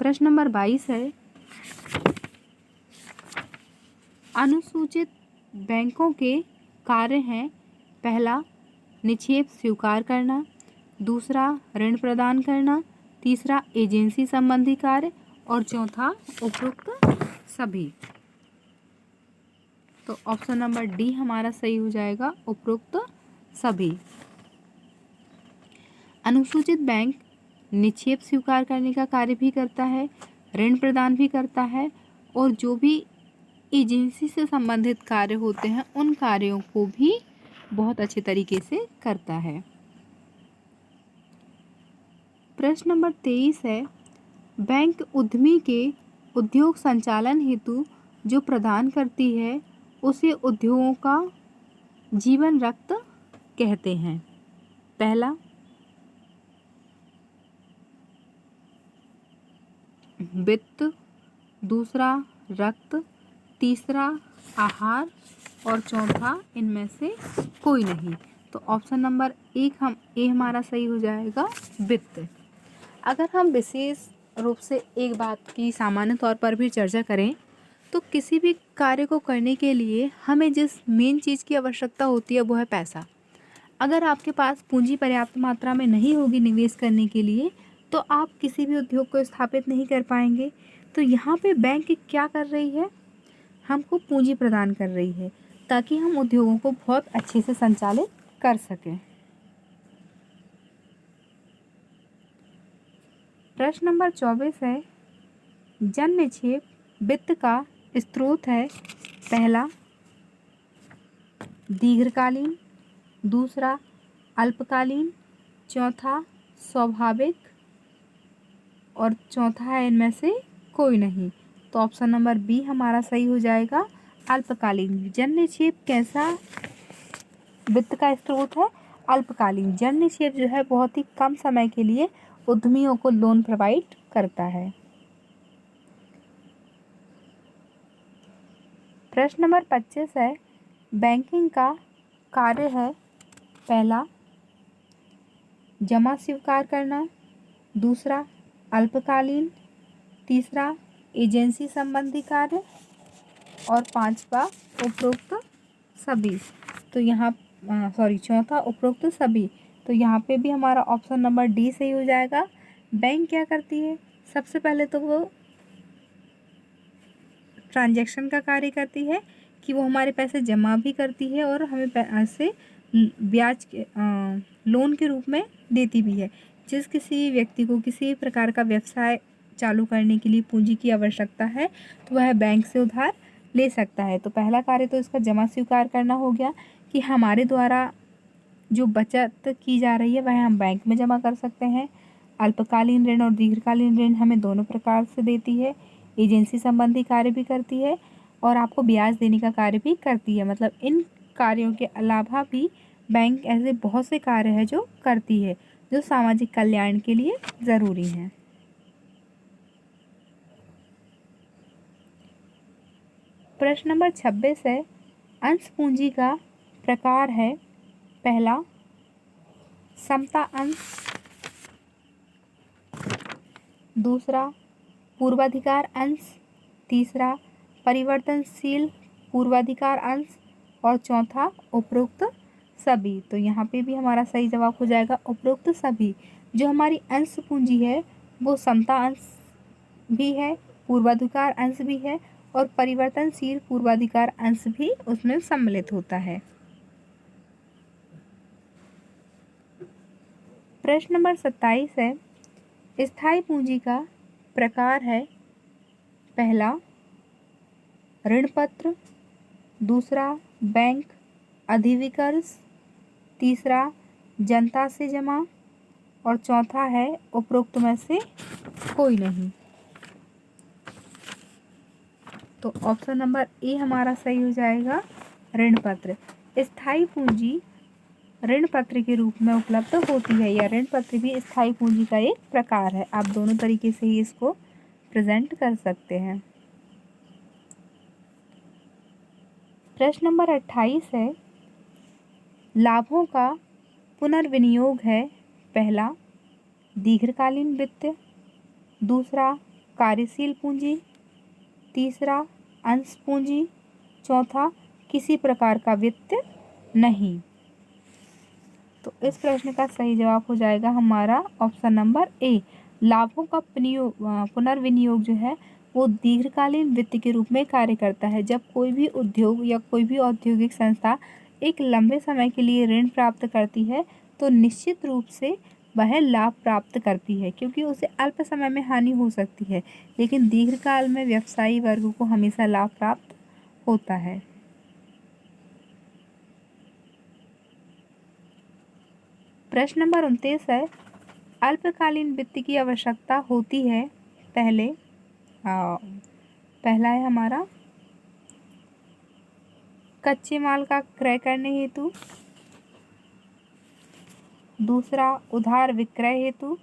प्रश्न नंबर 22 है, अनुसूचित बैंकों के कार्य हैं, पहला निक्षेप स्वीकार करना, दूसरा ऋण प्रदान करना, तीसरा एजेंसी संबंधी कार्य और चौथा उपरोक्त सभी। तो ऑप्शन नंबर डी हमारा सही हो जाएगा, उपरोक्त सभी। अनुसूचित बैंक निक्षेप स्वीकार करने का कार्य भी करता है, ऋण प्रदान भी करता है और जो भी एजेंसी से संबंधित कार्य होते हैं उन कार्यों को भी बहुत अच्छे तरीके से करता है। प्रश्न नंबर 23 है, बैंक उद्यमी के उद्योग संचालन हेतु जो प्रदान करती है उसे उद्योगों का जीवन रक्त कहते हैं। पहला वित्त, दूसरा रक्त, तीसरा आहार और चौथा इनमें से कोई नहीं। तो ऑप्शन नंबर ए हमारा सही हो जाएगा, वित्त। अगर हम विशेष रूप से एक बात की सामान्य तौर पर भी चर्चा करें तो किसी भी कार्य को करने के लिए हमें जिस मेन चीज़ की आवश्यकता होती है वो है पैसा। अगर आपके पास पूंजी पर्याप्त मात्रा में नहीं होगी निवेश करने के लिए तो आप किसी भी उद्योग को स्थापित नहीं कर पाएंगे। तो यहाँ पे बैंक क्या कर रही है, हमको पूंजी प्रदान कर रही है ताकि हम उद्योगों को बहुत अच्छे से संचालित कर सकें। प्रश्न नंबर 24 है, जन निक्षेप वित्त का स्रोत है, पहला दीर्घकालीन, दूसरा अल्पकालीन, चौथा स्वाभाविक और चौथा है इनमें से कोई नहीं। तो ऑप्शन नंबर बी हमारा सही हो जाएगा, अल्पकालीन। जन निक्षेप कैसा वित्त का स्रोत है? अल्पकालीन। जन निक्षेप जो है बहुत ही कम समय के लिए उद्यमियों को लोन प्रोवाइड करता है। प्रश्न नंबर 25 है, बैंकिंग का कार्य है, पहला जमा स्वीकार करना, दूसरा अल्पकालीन, तीसरा एजेंसी संबंधी कार्य और पांचवा उपरोक्त सभी। तो यहाँ चौथा उपरोक्त सभी। तो यहाँ पे भी हमारा ऑप्शन नंबर डी सही हो जाएगा। बैंक क्या करती है, सबसे पहले तो वो ट्रांजैक्शन का कार्य करती है कि वो हमारे पैसे जमा भी करती है और हमें पैसे ब्याज लोन के रूप में देती भी है। जिस किसी व्यक्ति को किसी प्रकार का व्यवसाय चालू करने के लिए पूंजी की आवश्यकता है तो वह बैंक से उधार ले सकता है। तो पहला कार्य तो इसका जमा स्वीकार करना हो गया कि हमारे द्वारा जो बचत की जा रही है वह हम बैंक में जमा कर सकते हैं। अल्पकालीन ऋण और दीर्घकालीन ऋण हमें दोनों प्रकार से देती है। एजेंसी संबंधी कार्य भी करती है और आपको ब्याज देने का कार्य भी करती है। मतलब इन कार्यों के अलावा भी बैंक ऐसे बहुत से कार्य हैं जो करती है, जो सामाजिक कल्याण के लिए ज़रूरी हैं। प्रश्न नंबर 26 है, अंश पूंजी का प्रकार है पहला समता अंश, दूसरा पूर्वाधिकार अंश, तीसरा परिवर्तनशील पूर्वाधिकार अंश और चौथा उपरोक्त सभी। तो यहाँ पे भी हमारा सही जवाब हो जाएगा उपरोक्त सभी। जो हमारी अंश पूंजी है वो समता अंश भी है, पूर्वाधिकार अंश भी है और परिवर्तनशील पूर्वाधिकार अंश भी उसमें सम्मिलित होता है। प्रश्न नंबर 27 है, स्थायी पूंजी का प्रकार है पहला ऋण पत्र, दूसरा बैंक अधिविकर्ष, तीसरा जनता से जमा और चौथा है उपरोक्त में से कोई नहीं। तो ऑप्शन नंबर ए हमारा सही हो जाएगा ऋण पत्र। स्थायी पूंजी ऋण पत्र के रूप में उपलब्ध होती है या ऋण पत्र भी स्थायी पूंजी का एक प्रकार है। आप दोनों तरीके से ही इसको प्रेजेंट कर सकते हैं। प्रश्न नंबर 28 है, लाभों का पुनर्विनियोग है पहला दीर्घकालीन वित्त, दूसरा कार्यशील पूंजी, तीसरा अंश पूंजी, चौथा किसी प्रकार का वित्त नहीं। तो इस प्रश्न का सही जवाब हो जाएगा हमारा ऑप्शन नंबर ए। लाभों का पुनर्विनियोग जो है वो दीर्घकालीन वित्त के रूप में कार्य करता है। जब कोई भी उद्योग या कोई भी औद्योगिक संस्था एक लंबे समय के लिए ऋण प्राप्त करती है तो निश्चित रूप से वह लाभ प्राप्त करती है, क्योंकि उसे अल्प समय में हानि हो सकती है लेकिन दीर्घकाल में व्यवसायी वर्ग को हमेशा लाभ प्राप्त होता है। प्रश्न नंबर 29 है, अल्पकालीन वित्त की आवश्यकता होती है पहला है हमारा कच्चे माल का क्रय करने हेतु, दूसरा उधार विक्रय हेतु,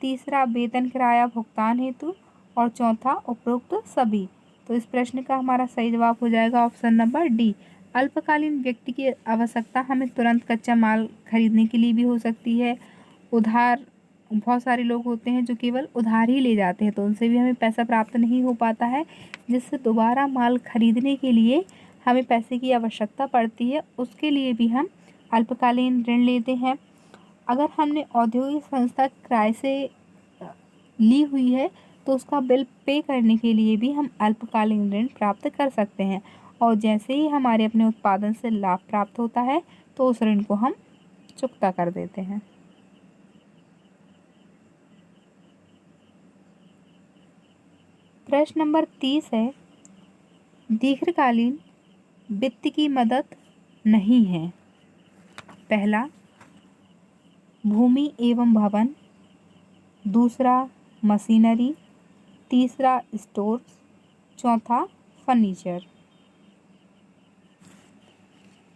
तीसरा वेतन किराया भुगतान हेतु और चौथा उपरोक्त सभी। तो इस प्रश्न का हमारा सही जवाब हो जाएगा ऑप्शन नंबर डी। अल्पकालीन व्यक्ति की आवश्यकता हमें तुरंत कच्चा माल खरीदने के लिए भी हो सकती है। उधार बहुत सारे लोग होते हैं जो केवल उधार ही ले जाते हैं तो उनसे भी हमें पैसा प्राप्त नहीं हो पाता है, जिससे दोबारा माल खरीदने के लिए हमें पैसे की आवश्यकता पड़ती है। उसके लिए भी हम अल्पकालीन ऋण लेते हैं। अगर हमने औद्योगिक संस्था किराए से ली हुई है तो उसका बिल पे करने के लिए भी हम अल्पकालीन ऋण प्राप्त कर सकते हैं और जैसे ही हमारे अपने उत्पादन से लाभ प्राप्त होता है तो उस ऋण को हम चुकता कर देते हैं। प्रश्न नंबर 30 है, दीर्घकालीन वित्त की मदद नहीं है पहला भूमि एवं भवन, दूसरा मशीनरी, तीसरा स्टोर्स, चौथा फर्नीचर।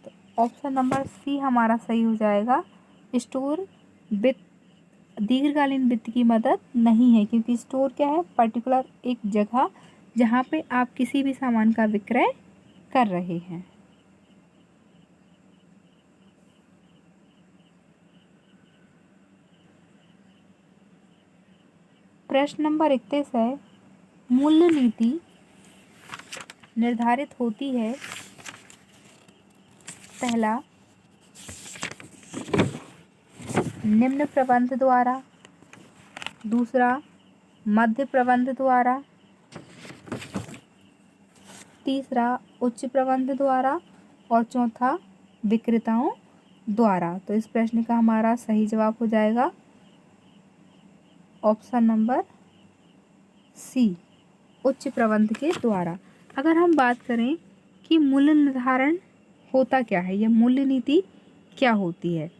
तो ऑप्शन नंबर सी हमारा सही हो जाएगा। स्टोर वित्त दीर्घकालीन वित्त की मदद नहीं है, क्योंकि स्टोर क्या है, पर्टिकुलर एक जगह जहाँ पे आप किसी भी सामान का विक्रय कर रहे हैं। प्रश्न नंबर 31 है, मूल्य नीति निर्धारित होती है पहला निम्न प्रबंध द्वारा, दूसरा मध्य प्रबंध द्वारा, तीसरा उच्च प्रबंध द्वारा और चौथा विक्रेताओं द्वारा। तो इस प्रश्न का हमारा सही जवाब हो जाएगा ऑप्शन नंबर सी, उच्च प्रबंध के द्वारा। अगर हम बात करें कि मूल्य निर्धारण होता क्या है या मूल्य नीति क्या होती है,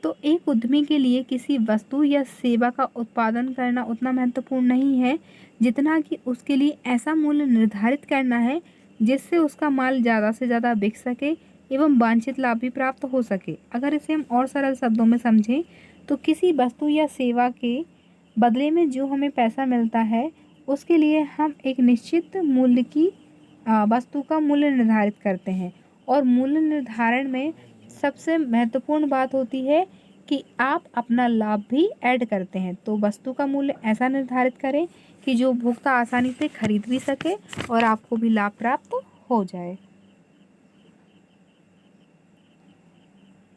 तो एक उद्यमी के लिए किसी वस्तु या सेवा का उत्पादन करना उतना महत्वपूर्ण नहीं है जितना कि उसके लिए ऐसा मूल्य निर्धारित करना है जिससे उसका माल ज़्यादा से ज़्यादा बिक सके एवं वांछित लाभ भी प्राप्त हो सके। अगर इसे हम और सरल शब्दों में समझें तो किसी वस्तु या सेवा के बदले में जो हमें पैसा मिलता है उसके लिए हम एक निश्चित मूल्य की वस्तु का मूल्य निर्धारित करते हैं। और मूल्य निर्धारण में सबसे महत्वपूर्ण बात होती है कि आप अपना लाभ भी ऐड करते हैं। तो वस्तु का मूल्य ऐसा निर्धारित करें कि जो उपभोक्ता आसानी से खरीद भी सके और आपको भी लाभ प्राप्त हो जाए।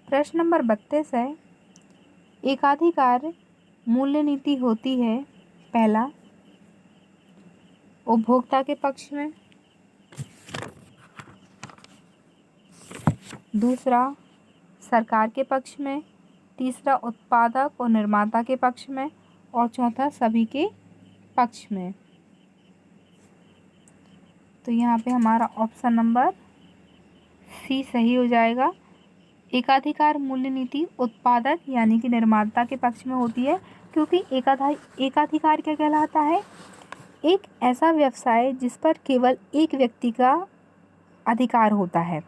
प्रश्न नंबर 32 है, एकाधिकार मूल्य नीति होती है पहला उपभोक्ता के पक्ष में, दूसरा सरकार के पक्ष में, तीसरा उत्पादक और निर्माता के पक्ष में और चौथा सभी के पक्ष में। तो यहाँ पे हमारा ऑप्शन नंबर सी सही हो जाएगा। एकाधिकार मूल्य नीति उत्पादक यानी कि निर्माता के पक्ष में होती है, क्योंकि एकाधिकार क्या कहलाता है? एक ऐसा व्यवसाय जिस पर केवल एक व्यक्ति का अधिकार होता है,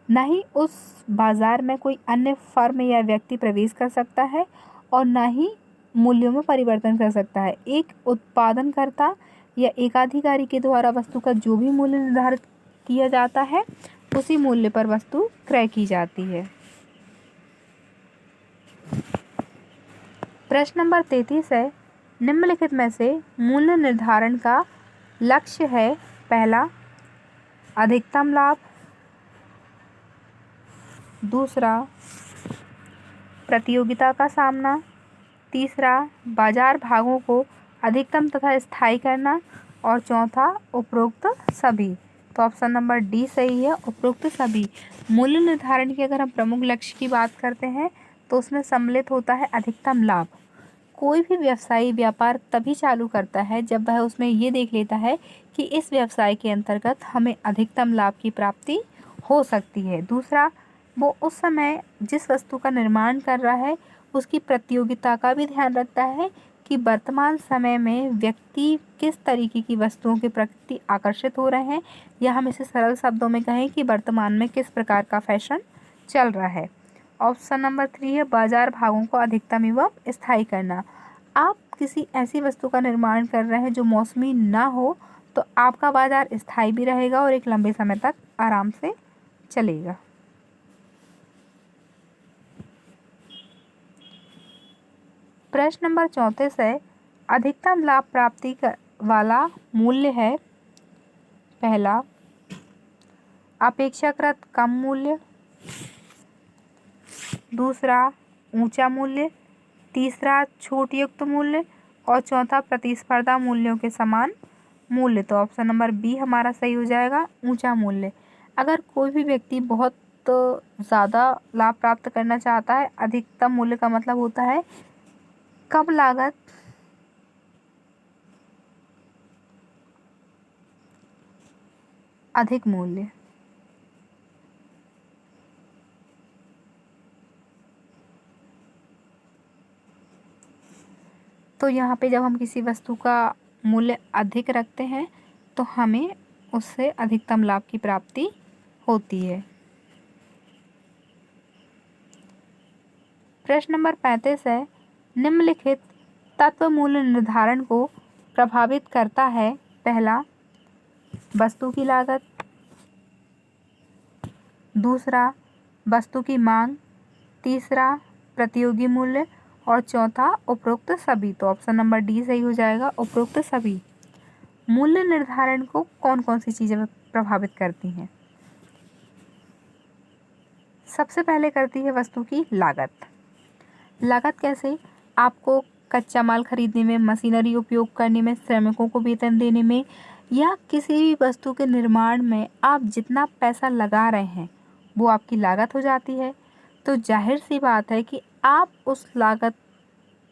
न ही उस बाजार में कोई अन्य फर्म या व्यक्ति प्रवेश कर सकता है और न ही मूल्यों में परिवर्तन कर सकता है। एक उत्पादनकर्ता या एकाधिकारी के द्वारा वस्तु का जो भी मूल्य निर्धारित किया जाता है उसी मूल्य पर वस्तु क्रय की जाती है। प्रश्न नंबर 33 है, निम्नलिखित में से मूल्य निर्धारण का लक्ष्य है पहला अधिकतम लाभ, दूसरा प्रतियोगिता का सामना, तीसरा बाजार भागों को अधिकतम तथा स्थायी करना और चौथा उपरोक्त सभी। तो ऑप्शन नंबर डी सही है, उपरोक्त सभी। मूल्य निर्धारण की अगर हम प्रमुख लक्ष्य की बात करते हैं तो उसमें सम्मिलित होता है अधिकतम लाभ। कोई भी व्यवसायी व्यापार तभी चालू करता है जब वह उसमें ये देख लेता है कि इस व्यवसाय के अंतर्गत हमें अधिकतम लाभ की प्राप्ति हो सकती है। दूसरा, वो उस समय जिस वस्तु का निर्माण कर रहा है उसकी प्रतियोगिता का भी ध्यान रखता है कि वर्तमान समय में व्यक्ति किस तरीके की वस्तुओं के प्रति आकर्षित हो रहे हैं, या हम इसे सरल शब्दों में कहें कि वर्तमान में किस प्रकार का फैशन चल रहा है। ऑप्शन नंबर 3 है बाजार भागों को अधिकतम एवं स्थायी करना। आप किसी ऐसी वस्तु का निर्माण कर रहे हैं जो मौसमी ना हो तो आपका बाजार स्थायी भी रहेगा और एक लंबे समय तक आराम से चलेगा। प्रश्न नंबर 34 है, अधिकतम लाभ प्राप्ति वाला मूल्य है पहला अपेक्षाकृत कम मूल्य, दूसरा ऊंचा मूल्य, तीसरा छूट युक्त मूल्य और चौथा प्रतिस्पर्धा मूल्यों के समान मूल्य। तो ऑप्शन नंबर बी हमारा सही हो जाएगा, ऊंचा मूल्य। अगर कोई भी व्यक्ति बहुत ज़्यादा लाभ प्राप्त करना चाहता है, अधिकतम मूल्य का मतलब होता है कम लागत, अधिक मूल्य। तो यहाँ पे जब हम किसी वस्तु का मूल्य अधिक रखते हैं तो हमें उससे अधिकतम लाभ की प्राप्ति होती है। प्रश्न नंबर 35 है, निम्नलिखित तत्व मूल्य निर्धारण को प्रभावित करता है पहला वस्तु की लागत, दूसरा वस्तु की मांग, तीसरा प्रतियोगी मूल्य और चौथा उपरोक्त सभी। तो ऑप्शन नंबर डी सही हो जाएगा, उपरोक्त सभी। मूल्य निर्धारण को कौन कौन सी चीज़ें प्रभावित करती हैं? सबसे पहले करती है वस्तु की लागत। लागत कैसे? आपको कच्चा माल खरीदने में, मशीनरी उपयोग करने में, श्रमिकों को वेतन देने में या किसी भी वस्तु के निर्माण में आप जितना पैसा लगा रहे हैं वो आपकी लागत हो जाती है। तो जाहिर सी बात है कि आप उस लागत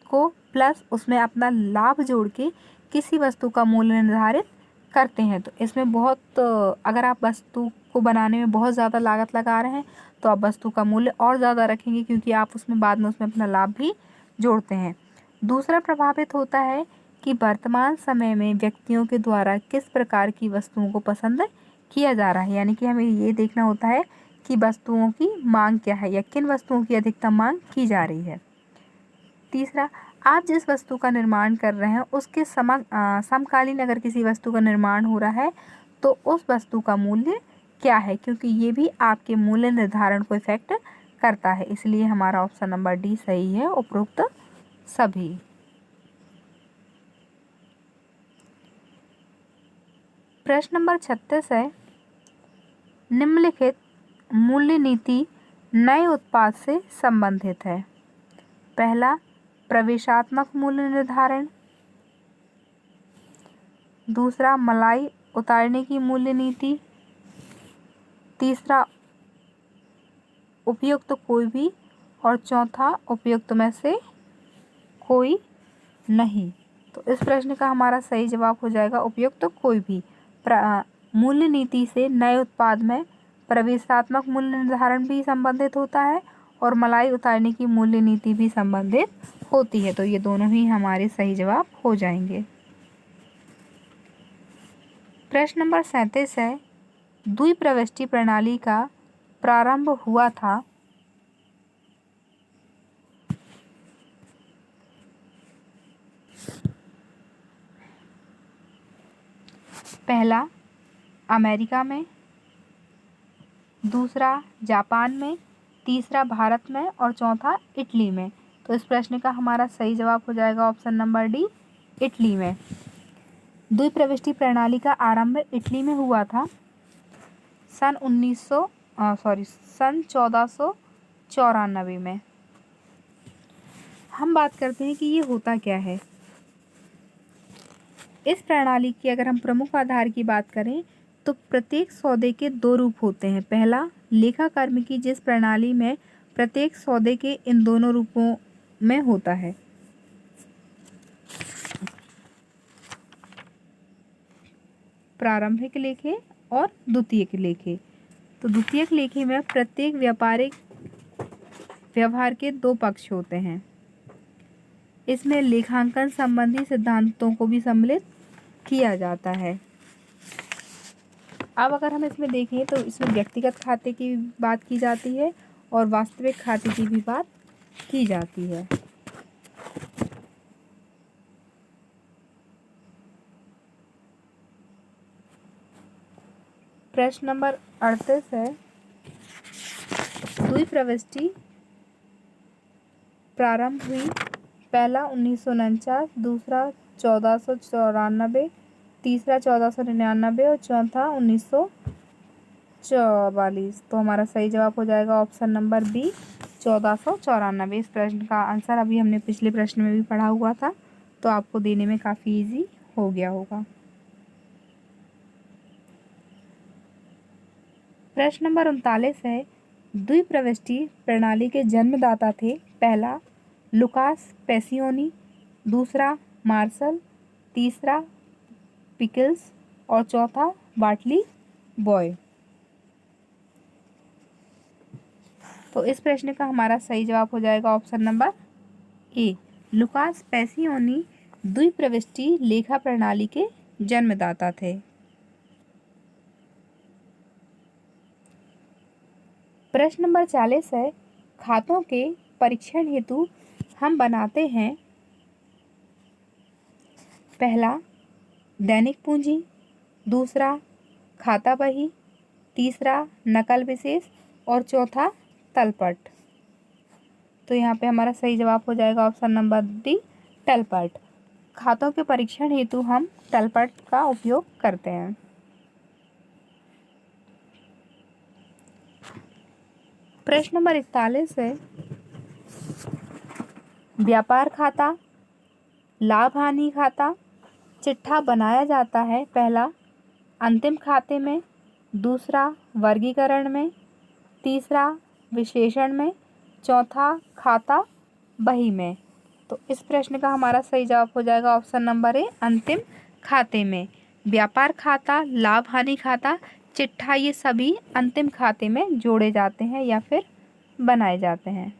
को प्लस उसमें अपना लाभ जोड़ के किसी वस्तु का मूल्य निर्धारित करते हैं। तो इसमें बहुत अगर आप वस्तु को बनाने में बहुत ज़्यादा लागत लगा रहे हैं तो आप वस्तु का मूल्य और ज़्यादा रखेंगे, क्योंकि आप उसमें बाद में उसमें अपना लाभ भी जोड़ते हैं। दूसरा प्रभावित होता है कि वर्तमान समय में व्यक्तियों के द्वारा किस प्रकार की वस्तुओं को पसंद किया जा रहा है, यानी कि हमें ये देखना होता है कि वस्तुओं की मांग क्या है या किन वस्तुओं की अधिकतम मांग की जा रही है। तीसरा, आप जिस वस्तु का निर्माण कर रहे हैं उसके समकालीन अगर किसी वस्तु का निर्माण हो रहा है तो उस वस्तु का मूल्य क्या है, क्योंकि ये भी आपके मूल्य निर्धारण को इफेक्ट करता है। इसलिए हमारा ऑप्शन नंबर डी सही है, उपरोक्त सभी। प्रश्न नंबर 36 है, निम्नलिखित मूल्य नीति नए उत्पाद से संबंधित है। पहला, प्रवेशात्मक मूल्य निर्धारण। दूसरा, मलाई उतारने की मूल्य नीति। तीसरा, उपयुक्त कोई भी। और चौथा, उपयुक्त में से कोई नहीं। तो इस प्रश्न का हमारा सही जवाब हो जाएगा उपयुक्त कोई भी। मूल्य नीति से नए उत्पाद में प्रवेशात्मक मूल्य निर्धारण भी संबंधित होता है और मलाई उतारने की मूल्य नीति भी संबंधित होती है। तो ये दोनों ही हमारे सही जवाब हो जाएंगे। प्रश्न नंबर 37 है, द्विप्रविष्टि प्रणाली का प्रारंभ हुआ था। पहला, अमेरिका में। दूसरा, जापान में। तीसरा, भारत में। और चौथा, इटली में। तो इस प्रश्न का हमारा सही जवाब हो जाएगा ऑप्शन नंबर डी, इटली में। द्विप्रविष्टि प्रणाली का आरंभ इटली में हुआ था सन 1494 में। हम बात करते हैं कि ये होता क्या है। इस प्रणाली की अगर हम प्रमुख आधार की बात करें तो प्रत्येक सौदे के दो रूप होते हैं। पहला, लेखा कर्म की, जिस प्रणाली में प्रत्येक सौदे के इन दोनों रूपों में होता है। प्रारंभिक लेखे और द्वितीयक लेखे। तो द्वितीयक लेखे में प्रत्येक व्यापारिक व्यवहार के दो पक्ष होते हैं। इसमें लेखांकन संबंधी सिद्धांतों को भी सम्मिलित किया जाता है। अब अगर हम इसमें देखें तो इसमें व्यक्तिगत खाते की बात की जाती है और वास्तविक खाते की भी बात की जाती है। प्रश्न नंबर 38 है, द्विप्रविष्टि प्रारंभ हुई। पहला 1949, दूसरा 1494, तीसरा 1499 और चौथा 1944। तो हमारा सही जवाब हो जाएगा ऑप्शन नंबर बी, 1494। इस प्रश्न का आंसर अभी हमने पिछले प्रश्न में भी पढ़ा हुआ था, तो आपको देने में काफ़ी इजी हो गया होगा। प्रश्न नंबर 39 है, द्विप्रविष्टि प्रणाली के जन्मदाता थे। पहला, लुकास पेसियोनी। दूसरा, मार्शल। तीसरा, पिकल्स। और चौथा, बाटली बॉय। तो इस प्रश्न का हमारा सही जवाब हो जाएगा ऑप्शन नंबर ए, लुकास पेसियोनी द्विप्रविष्टि लेखा प्रणाली के जन्मदाता थे। प्रश्न नंबर 40 है, खातों के परीक्षण हेतु हम बनाते हैं। पहला, दैनिक पूंजी। दूसरा, खाता बही। तीसरा, नकल विशेष। और चौथा, तलपट। तो यहाँ पे हमारा सही जवाब हो जाएगा ऑप्शन नंबर डी, तलपट। खातों के परीक्षण हेतु हम तलपट का उपयोग करते हैं। प्रश्न नंबर 41 है, व्यापार खाता, लाभ हानि खाता, चिट्ठा बनाया जाता है। पहला, अंतिम खाते में। दूसरा, वर्गीकरण में। तीसरा, विश्लेषण में। चौथा, खाता बही में। तो इस प्रश्न का हमारा सही जवाब हो जाएगा ऑप्शन नंबर ए, अंतिम खाते में। व्यापार खाता, लाभ हानि खाता, चिट्ठा, ये सभी अंतिम खाते में जोड़े जाते हैं या फिर बनाए जाते हैं।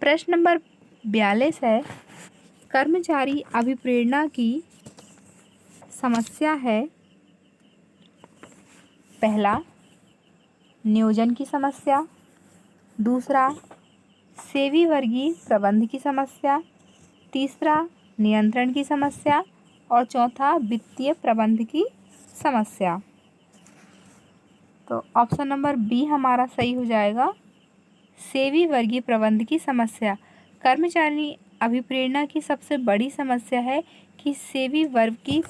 प्रश्न नंबर 42 है, कर्मचारी अभिप्रेरणा की समस्या है। पहला, नियोजन की समस्या। दूसरा, सेवी वर्गीय प्रबंध की समस्या। तीसरा, नियंत्रण की समस्या। और चौथा, वित्तीय प्रबंध की समस्या। तो ऑप्शन नंबर बी हमारा सही हो जाएगा, सेवी वर्गीय प्रबंध की समस्या। कर्मचारी अभिप्रेरणा की सबसे बड़ी समस्या है कि सेवी वर्गीय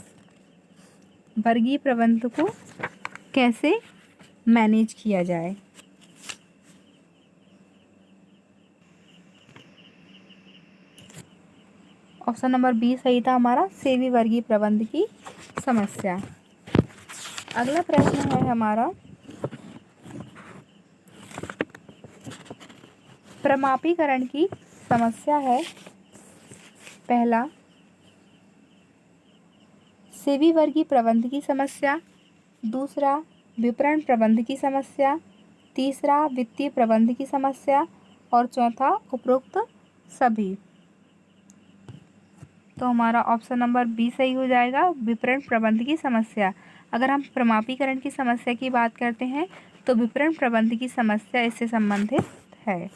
प्रबंध को कैसे मैनेज किया जाए। ऑप्शन नंबर बी सही था हमारा, सेवी वर्गीय प्रबंध की समस्या। अगला प्रश्न है हमारा, प्रमापीकरण की समस्या है। पहला, सेवी वर्गीय प्रबंध की समस्या। दूसरा, विपणन प्रबंध की समस्या। तीसरा, वित्तीय प्रबंध की समस्या। और चौथा, उपरोक्त सभी। तो हमारा ऑप्शन नंबर बी सही हो जाएगा, विपणन प्रबंध की समस्या। अगर हम प्रमापीकरण की समस्या की बात करते हैं तो विपणन प्रबंध की समस्या इससे संबंधित है।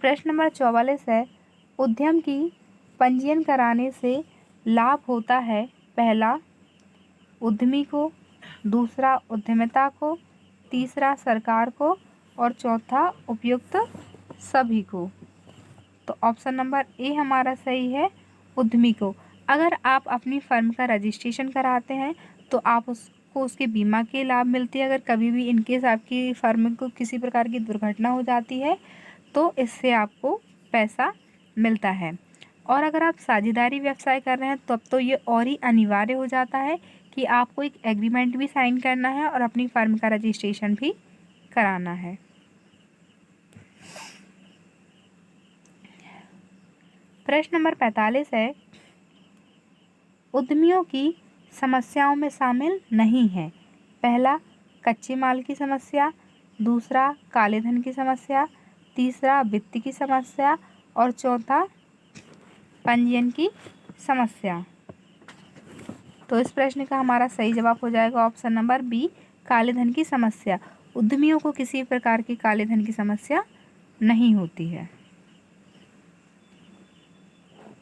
प्रश्न नंबर 44 है, उद्यम की पंजीयन कराने से लाभ होता है। पहला, उद्यमी को। दूसरा, उद्यमिता को। तीसरा, सरकार को। और चौथा, उपयुक्त सभी को। तो ऑप्शन नंबर ए हमारा सही है, उद्यमी को। अगर आप अपनी फर्म का रजिस्ट्रेशन कराते हैं तो आप उसको उसके बीमा के लाभ मिलते हैं। अगर कभी भी इनकेस आपकी फर्म को किसी प्रकार की दुर्घटना हो जाती है तो इससे आपको पैसा मिलता है। और अगर आप साझेदारी व्यवसाय कर रहे हैं तब तो ये और ही अनिवार्य हो जाता है कि आपको एक एग्रीमेंट भी साइन करना है और अपनी फर्म का रजिस्ट्रेशन भी कराना है। प्रश्न नंबर 45 है, उद्यमियों की समस्याओं में शामिल नहीं है। पहला, कच्चे माल की समस्या। दूसरा, काले धन की समस्या। तीसरा, वित्त की समस्या। और चौथा, पंजीयन की समस्या। तो इस प्रश्न का हमारा सही जवाब हो जाएगा ऑप्शन नंबर बी, काले धन की समस्या। उद्यमियों को किसी प्रकार की काले धन की समस्या नहीं होती है।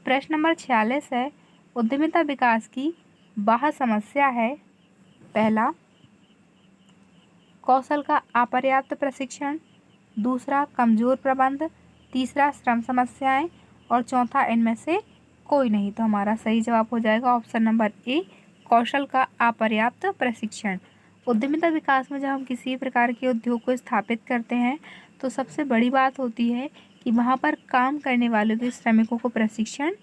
प्रश्न नंबर 46 है, उद्यमिता विकास की बाह्य समस्या है। पहला, कौशल का अपर्याप्त प्रशिक्षण। दूसरा, कमजोर प्रबंध। तीसरा, श्रम समस्याएं। और चौथा, इनमें से कोई नहीं। तो हमारा सही जवाब हो जाएगा ऑप्शन नंबर ए, कौशल का अपर्याप्त प्रशिक्षण। उद्यमिता विकास में जब हम किसी प्रकार के उद्योग को स्थापित करते हैं तो सबसे बड़ी बात होती है कि वहाँ पर काम करने वालों के श्रमिकों को प्रशिक्षण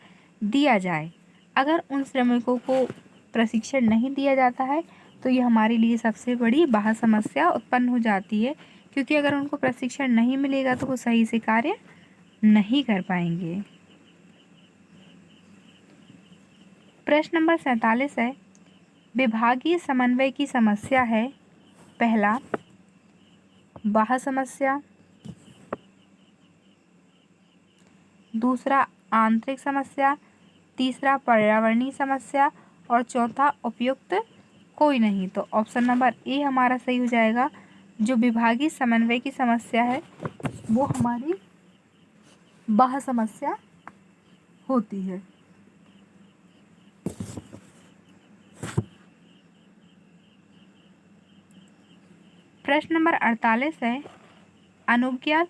दिया जाए। अगर उन श्रमिकों को प्रशिक्षण नहीं दिया जाता है तो ये हमारे लिए सबसे बड़ी बाह्य समस्या उत्पन्न हो जाती है, क्योंकि अगर उनको प्रशिक्षण नहीं मिलेगा तो वो सही से कार्य नहीं कर पाएंगे। प्रश्न नंबर 47 है, विभागीय समन्वय की समस्या है। पहला, बाह्य समस्या। दूसरा, आंतरिक समस्या। तीसरा, पर्यावरणीय समस्या। और चौथा, उपयुक्त कोई नहीं। तो ऑप्शन नंबर ए हमारा सही हो जाएगा, जो विभागीय समन्वय की समस्या है वो हमारी बाह्य समस्या होती है। प्रश्न नंबर 48 है, अनुज्ञा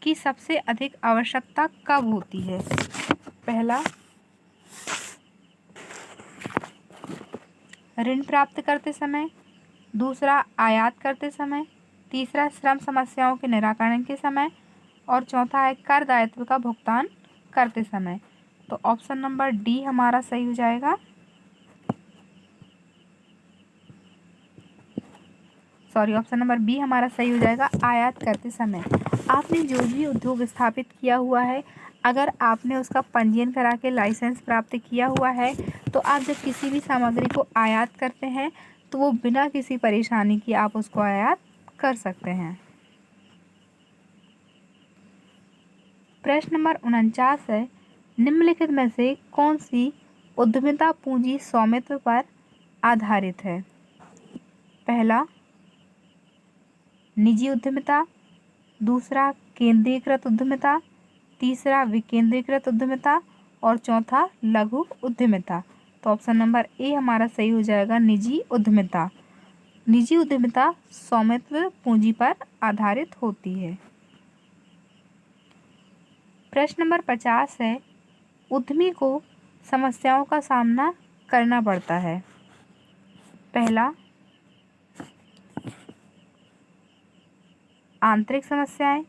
की सबसे अधिक आवश्यकता कब होती है। पहला, ऋण प्राप्त करते समय। दूसरा, आयात करते समय। तीसरा, श्रम समस्याओं के निराकरण के समय। और चौथा है कर दायित्व का भुगतान करते समय। तो ऑप्शन नंबर डी हमारा सही हो जाएगा, ऑप्शन नंबर बी हमारा सही हो जाएगा, आयात करते समय। आपने जो भी उद्योग स्थापित किया हुआ है, अगर आपने उसका पंजीयन करा के लाइसेंस प्राप्त किया हुआ है तो आप जब किसी भी सामग्री को आयात करते हैं तो वो बिना किसी परेशानी के आप उसको आयात कर सकते हैं। प्रश्न नंबर 49 है, निम्नलिखित में से कौन सी उद्यमिता पूंजी स्वामित्व पर आधारित है? पहला निजी उद्यमिता, दूसरा केंद्रीकृत उद्यमिता, तीसरा विकेंद्रीकृत उद्यमिता और चौथा लघु उद्यमिता। तो ऑप्शन नंबर ए हमारा सही हो जाएगा, निजी उद्यमिता। निजी उद्यमिता स्वामित्व पूंजी पर आधारित होती है। प्रश्न नंबर 50 है, उद्यमी को समस्याओं का सामना करना पड़ता है। पहला आंतरिक समस्याएं,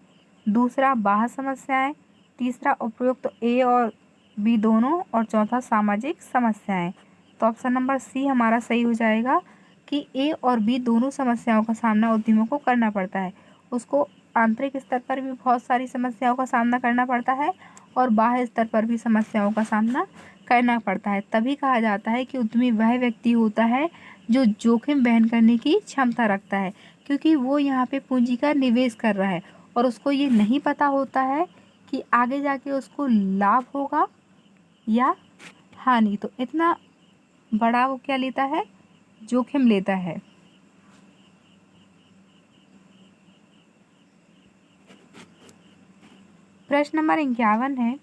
दूसरा बाह्य समस्याएं, तीसरा उपयुक्त ए और बी दोनों और चौथा सामाजिक समस्याएं। तो ऑप्शन नंबर सी हमारा सही हो जाएगा कि ए और बी दोनों समस्याओं का सामना उद्यमियों को करना पड़ता है। उसको आंतरिक स्तर पर भी बहुत सारी समस्याओं का सामना करना पड़ता है और बाह्य स्तर पर भी समस्याओं का सामना करना पड़ता है। तभी कहा जाता है कि उद्यमी वह व्यक्ति होता है जो जोखिम वहन करने की क्षमता रखता है, क्योंकि वो यहाँ पे पूंजी का निवेश कर रहा है और उसको ये नहीं पता होता है कि आगे जाके उसको लाभ होगा या हानि। तो इतना बड़ा वो क्या लेता है, जोखिम लेता है। प्रश्न नंबर 51 है,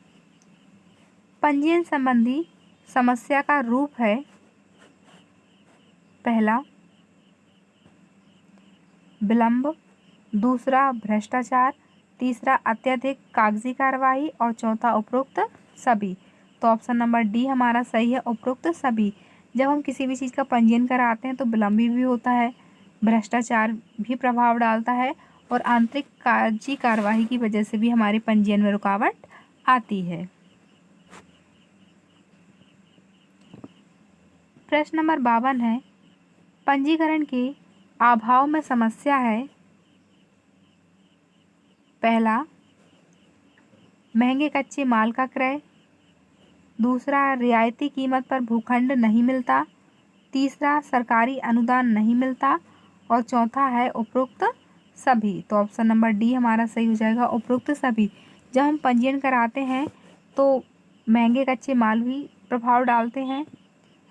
पंजीयन संबंधी समस्या का रूप है। पहला विलंब, दूसरा भ्रष्टाचार, तीसरा अत्यधिक कागजी कार्रवाई और चौथा उपरोक्त सभी। तो ऑप्शन नंबर डी हमारा सही है, उपरोक्त सभी। जब हम किसी भी चीज़ का पंजीयन कराते हैं तो विलंबी भी होता है, भ्रष्टाचार भी प्रभाव डालता है और आंतरिक कागजी कार्रवाई की वजह से भी हमारे पंजीयन में रुकावट आती है। प्रश्न नंबर 52 है, पंजीकरण के अभाव में समस्या है। पहला महंगे कच्चे माल का क्रय, दूसरा रियायती कीमत पर भूखंड नहीं मिलता, तीसरा सरकारी अनुदान नहीं मिलता और चौथा है उपरोक्त सभी। तो ऑप्शन नंबर डी हमारा सही हो जाएगा, उपरोक्त सभी। जब हम पंजीयन कराते हैं तो महंगे कच्चे माल भी प्रभाव डालते हैं,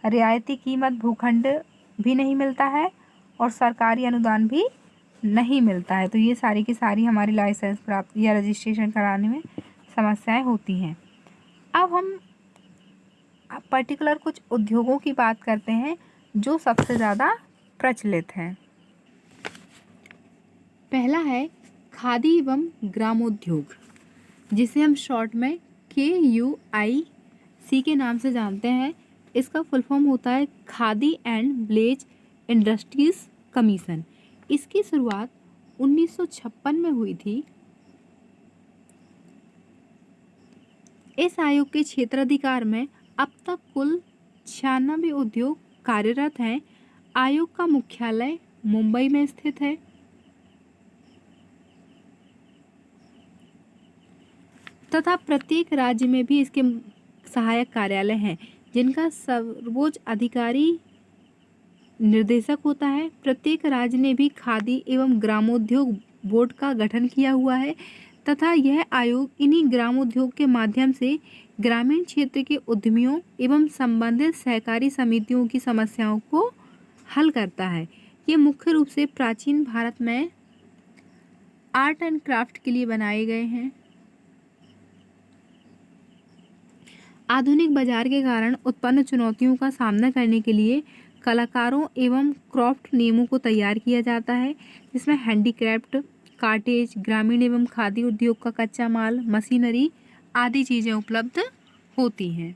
रियायती कीमत भूखंड भी नहीं मिलता है और सरकारी अनुदान भी नहीं मिलता है। तो ये सारी की सारी हमारी लाइसेंस प्राप्त या रजिस्ट्रेशन कराने में समस्याएं होती हैं। अब हम पर्टिकुलर कुछ उद्योगों की बात करते हैं जो सबसे ज़्यादा प्रचलित हैं। पहला है खादी एवं ग्रामोद्योग, जिसे हम शॉर्ट में KUIC के नाम से जानते हैं। इसका फुल फॉर्म होता है khadi and village industries commission. इसकी शुरुआत 1956 में हुई थी। इस आयोग के क्षेत्राधिकार में अब तक कुल 96 उद्योग कार्यरत हैं। आयोग का मुख्यालय मुंबई में स्थित है। तथा प्रत्येक राज्य में भी इसके सहायक कार्यालय हैं, जिनका सर्वोच्च अधिकारी निर्देशक होता है। प्रत्येक राज्य ने भी खादी एवं ग्रामोद्योग बोर्ड का गठन किया हुआ है तथा यह आयोग इन्हीं ग्रामोद्योग के माध्यम से ग्रामीण क्षेत्र के उद्यमियों एवं संबंधित सहकारी समितियों की समस्याओं को हल करता है। ये मुख्य रूप से प्राचीन भारत में आर्ट एंड क्राफ्ट के लिए बनाए गए हैं। आधुनिक बाजार के कारण उत्पन्न चुनौतियों का सामना करने के लिए कलाकारों एवं क्राफ्ट नियमों को तैयार किया जाता है, जिसमें हैंडीक्राफ्ट, कार्टेज, ग्रामीण एवं खादी उद्योग का कच्चा माल, मशीनरी आदि चीज़ें उपलब्ध होती हैं।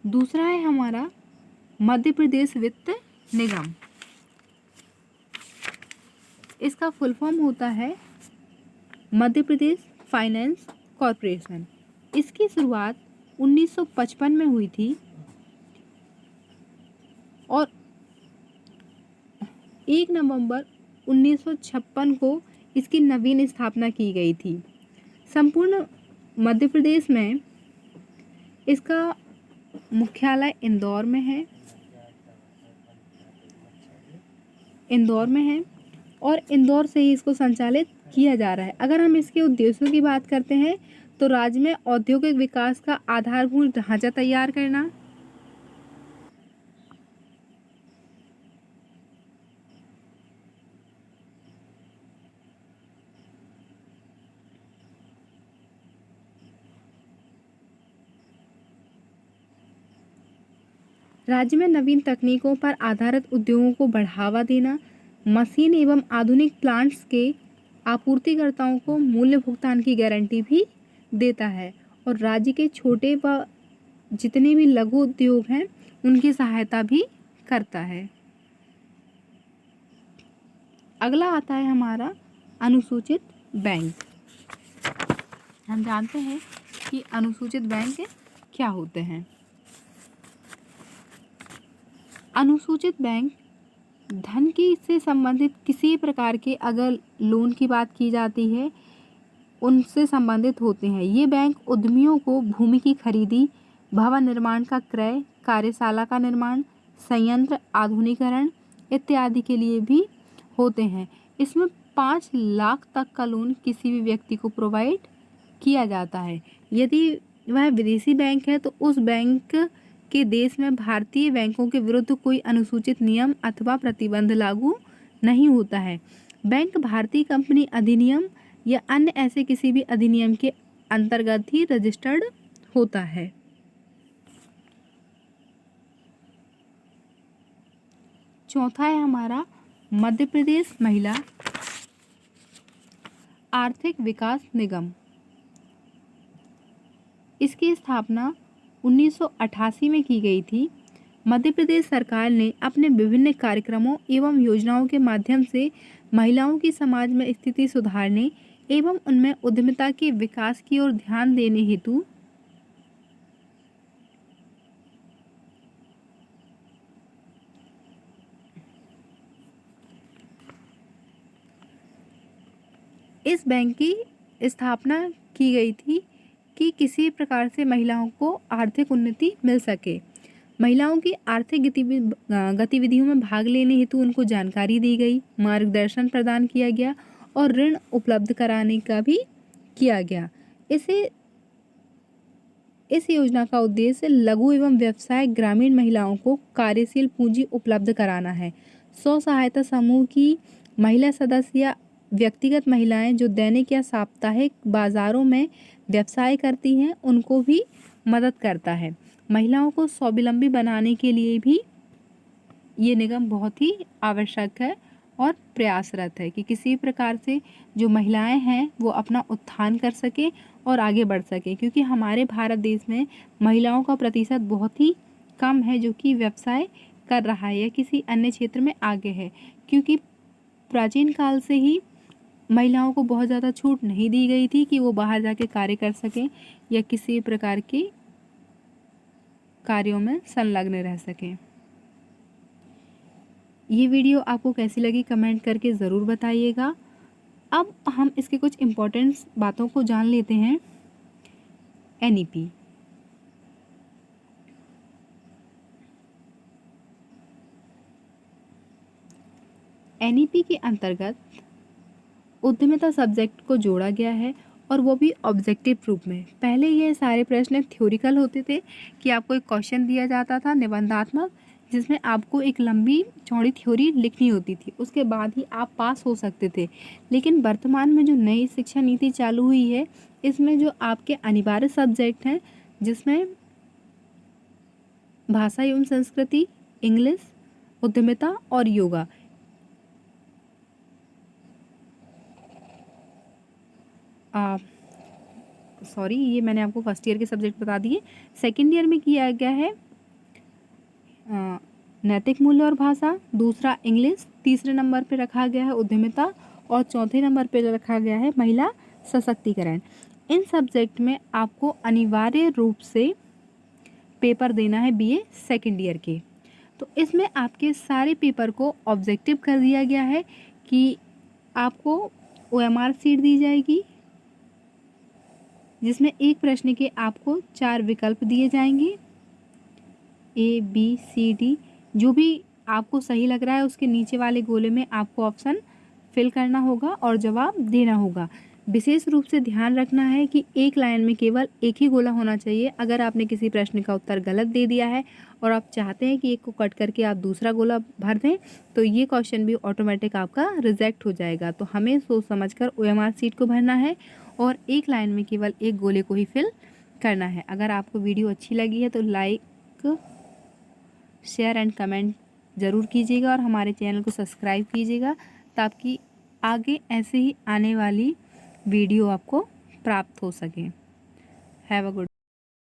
दूसरा है हमारा मध्य प्रदेश वित्त निगम। इसका फुल फॉर्म होता है मध्य प्रदेश फाइनेंस कॉरपोरेशन। इसकी शुरुआत 1955 में हुई थी और 1 नवंबर 1956 को इसकी नवीन स्थापना की गई थी। संपूर्ण मध्य प्रदेश में इसका मुख्यालय इंदौर में है, और इंदौर से ही इसको संचालित किया जा रहा है। अगर हम इसके उद्देश्यों की बात करते हैं तो राज्य में औद्योगिक विकास का आधारभूत ढांचा तैयार करना, राज्य में नवीन तकनीकों पर आधारित उद्योगों को बढ़ावा देना, मशीन एवं आधुनिक प्लांट्स के आपूर्तिकर्ताओं को मूल्य भुगतान की गारंटी भी देता है, और राज्य के छोटे व जितने भी लघु उद्योग हैं उनकी सहायता भी करता है। अगला आता है हमारा अनुसूचित बैंक। हम जानते हैं कि अनुसूचित बैंक क्या होते हैं। अनुसूचित बैंक धन की से संबंधित किसी प्रकार के अगर लोन की बात की जाती है उनसे संबंधित होते हैं। ये बैंक उद्यमियों को भूमि की खरीदी, भवन निर्माण का क्रय, कार्यशाला का निर्माण, संयंत्र आधुनिकीकरण इत्यादि के लिए भी होते हैं। इसमें 5 लाख तक का लोन किसी भी व्यक्ति को प्रोवाइड किया जाता है। यदि वह विदेशी बैंक है तो उस बैंक के देश में भारतीय बैंकों के विरुद्ध कोई अनुसूचित नियम अथवा प्रतिबंध लागू नहीं होता है। बैंक भारतीय कंपनी अधिनियम या अन्य ऐसे किसी भी अधिनियम के अंतर्गत ही रजिस्टर्ड होता है। चौथा है हमारा मध्य प्रदेश महिला आर्थिक विकास निगम। इसकी स्थापना 1988 में की गई थी। मध्य प्रदेश सरकार ने अपने विभिन्न कार्यक्रमों एवं योजनाओं के माध्यम से महिलाओं की समाज में स्थिति सुधारने एवं उनमें उद्यमिता के विकास की ओर ध्यान देने हेतु इस बैंक की स्थापना की गई थी कि किसी प्रकार से महिलाओं को आर्थिक उन्नति मिल सके। महिलाओं की आर्थिक गतिविधियों में भाग लेने हेतु उनको जानकारी दी गई, मार्गदर्शन प्रदान किया गया और ऋण उपलब्ध कराने का भी किया गया। इस योजना का उद्देश्य लघु एवं व्यवसाय ग्रामीण महिलाओं को कार्यशील पूंजी उपलब्ध कराना है। स्व सहायता समूह की महिला सदस्य या व्यक्तिगत महिलाएं जो दैनिक या साप्ताहिक बाजारों में व्यवसाय करती हैं उनको भी मदद करता है। महिलाओं को स्वावलंबी बनाने के लिए भी ये निगम बहुत ही आवश्यक है और प्रयासरत है कि किसी प्रकार से जो महिलाएं हैं वो अपना उत्थान कर सकें और आगे बढ़ सकें, क्योंकि हमारे भारत देश में महिलाओं का प्रतिशत बहुत ही कम है जो कि व्यवसाय कर रहा है या किसी अन्य क्षेत्र में आगे है, क्योंकि प्राचीन काल से ही महिलाओं को बहुत ज़्यादा छूट नहीं दी गई थी कि वो बाहर जाके कार्य कर सकें या किसी प्रकार के कार्यों में संलग्न रह सकें। ये वीडियो आपको कैसी लगी कमेंट करके ज़रूर बताइएगा। अब हम इसके कुछ इम्पोर्टेंट बातों को जान लेते हैं। एनईपी के अंतर्गत उद्यमिता सब्जेक्ट को जोड़ा गया है और वो भी ऑब्जेक्टिव रूप में। पहले ये सारे प्रश्न थ्योरिकल होते थे कि आपको एक क्वेश्चन दिया जाता था निबंधात्मक जिसमें आपको एक लंबी चौड़ी थ्योरी लिखनी होती थी, उसके बाद ही आप पास हो सकते थे। लेकिन वर्तमान में जो नई शिक्षा नीति चालू हुई है इसमें जो आपके अनिवार्य सब्जेक्ट हैं जिसमें भाषा एवं संस्कृति, इंग्लिश, उद्यमिता और योगा, ये मैंने आपको फर्स्ट ईयर के सब्जेक्ट बता दिए। सेकेंड ईयर में किया गया है नैतिक मूल्य और भाषा, दूसरा इंग्लिश, तीसरे नंबर पे रखा गया है उद्यमिता और चौथे नंबर पे रखा गया है महिला सशक्तिकरण। इन सब्जेक्ट में आपको अनिवार्य रूप से पेपर देना है बीए सेकेंड ईयर के। तो इसमें आपके सारे पेपर को ऑब्जेक्टिव कर दिया गया है कि आपको OMR सीट दी जाएगी, जिसमें एक प्रश्न के आपको 4 विकल्प दिए जाएंगे, ABCD। जो भी आपको सही लग रहा है उसके नीचे वाले गोले में आपको ऑप्शन फिल करना होगा और जवाब देना होगा। विशेष रूप से ध्यान रखना है कि एक लाइन में केवल एक ही गोला होना चाहिए। अगर आपने किसी प्रश्न का उत्तर गलत दे दिया है और आप चाहते हैं कि एक को कट करके आप दूसरा गोला भर दें तो ये क्वेश्चन भी ऑटोमेटिक आपका रिजेक्ट हो जाएगा। तो हमें सोच समझकर OMR शीट को भरना है और एक लाइन में केवल एक गोले को ही फिल करना है। अगर आपको वीडियो अच्छी लगी है तो लाइक, शेयर एंड कमेंट ज़रूर कीजिएगा और हमारे चैनल को सब्सक्राइब कीजिएगा ताकि आगे ऐसे ही आने वाली वीडियो आपको प्राप्त हो सके। Have a good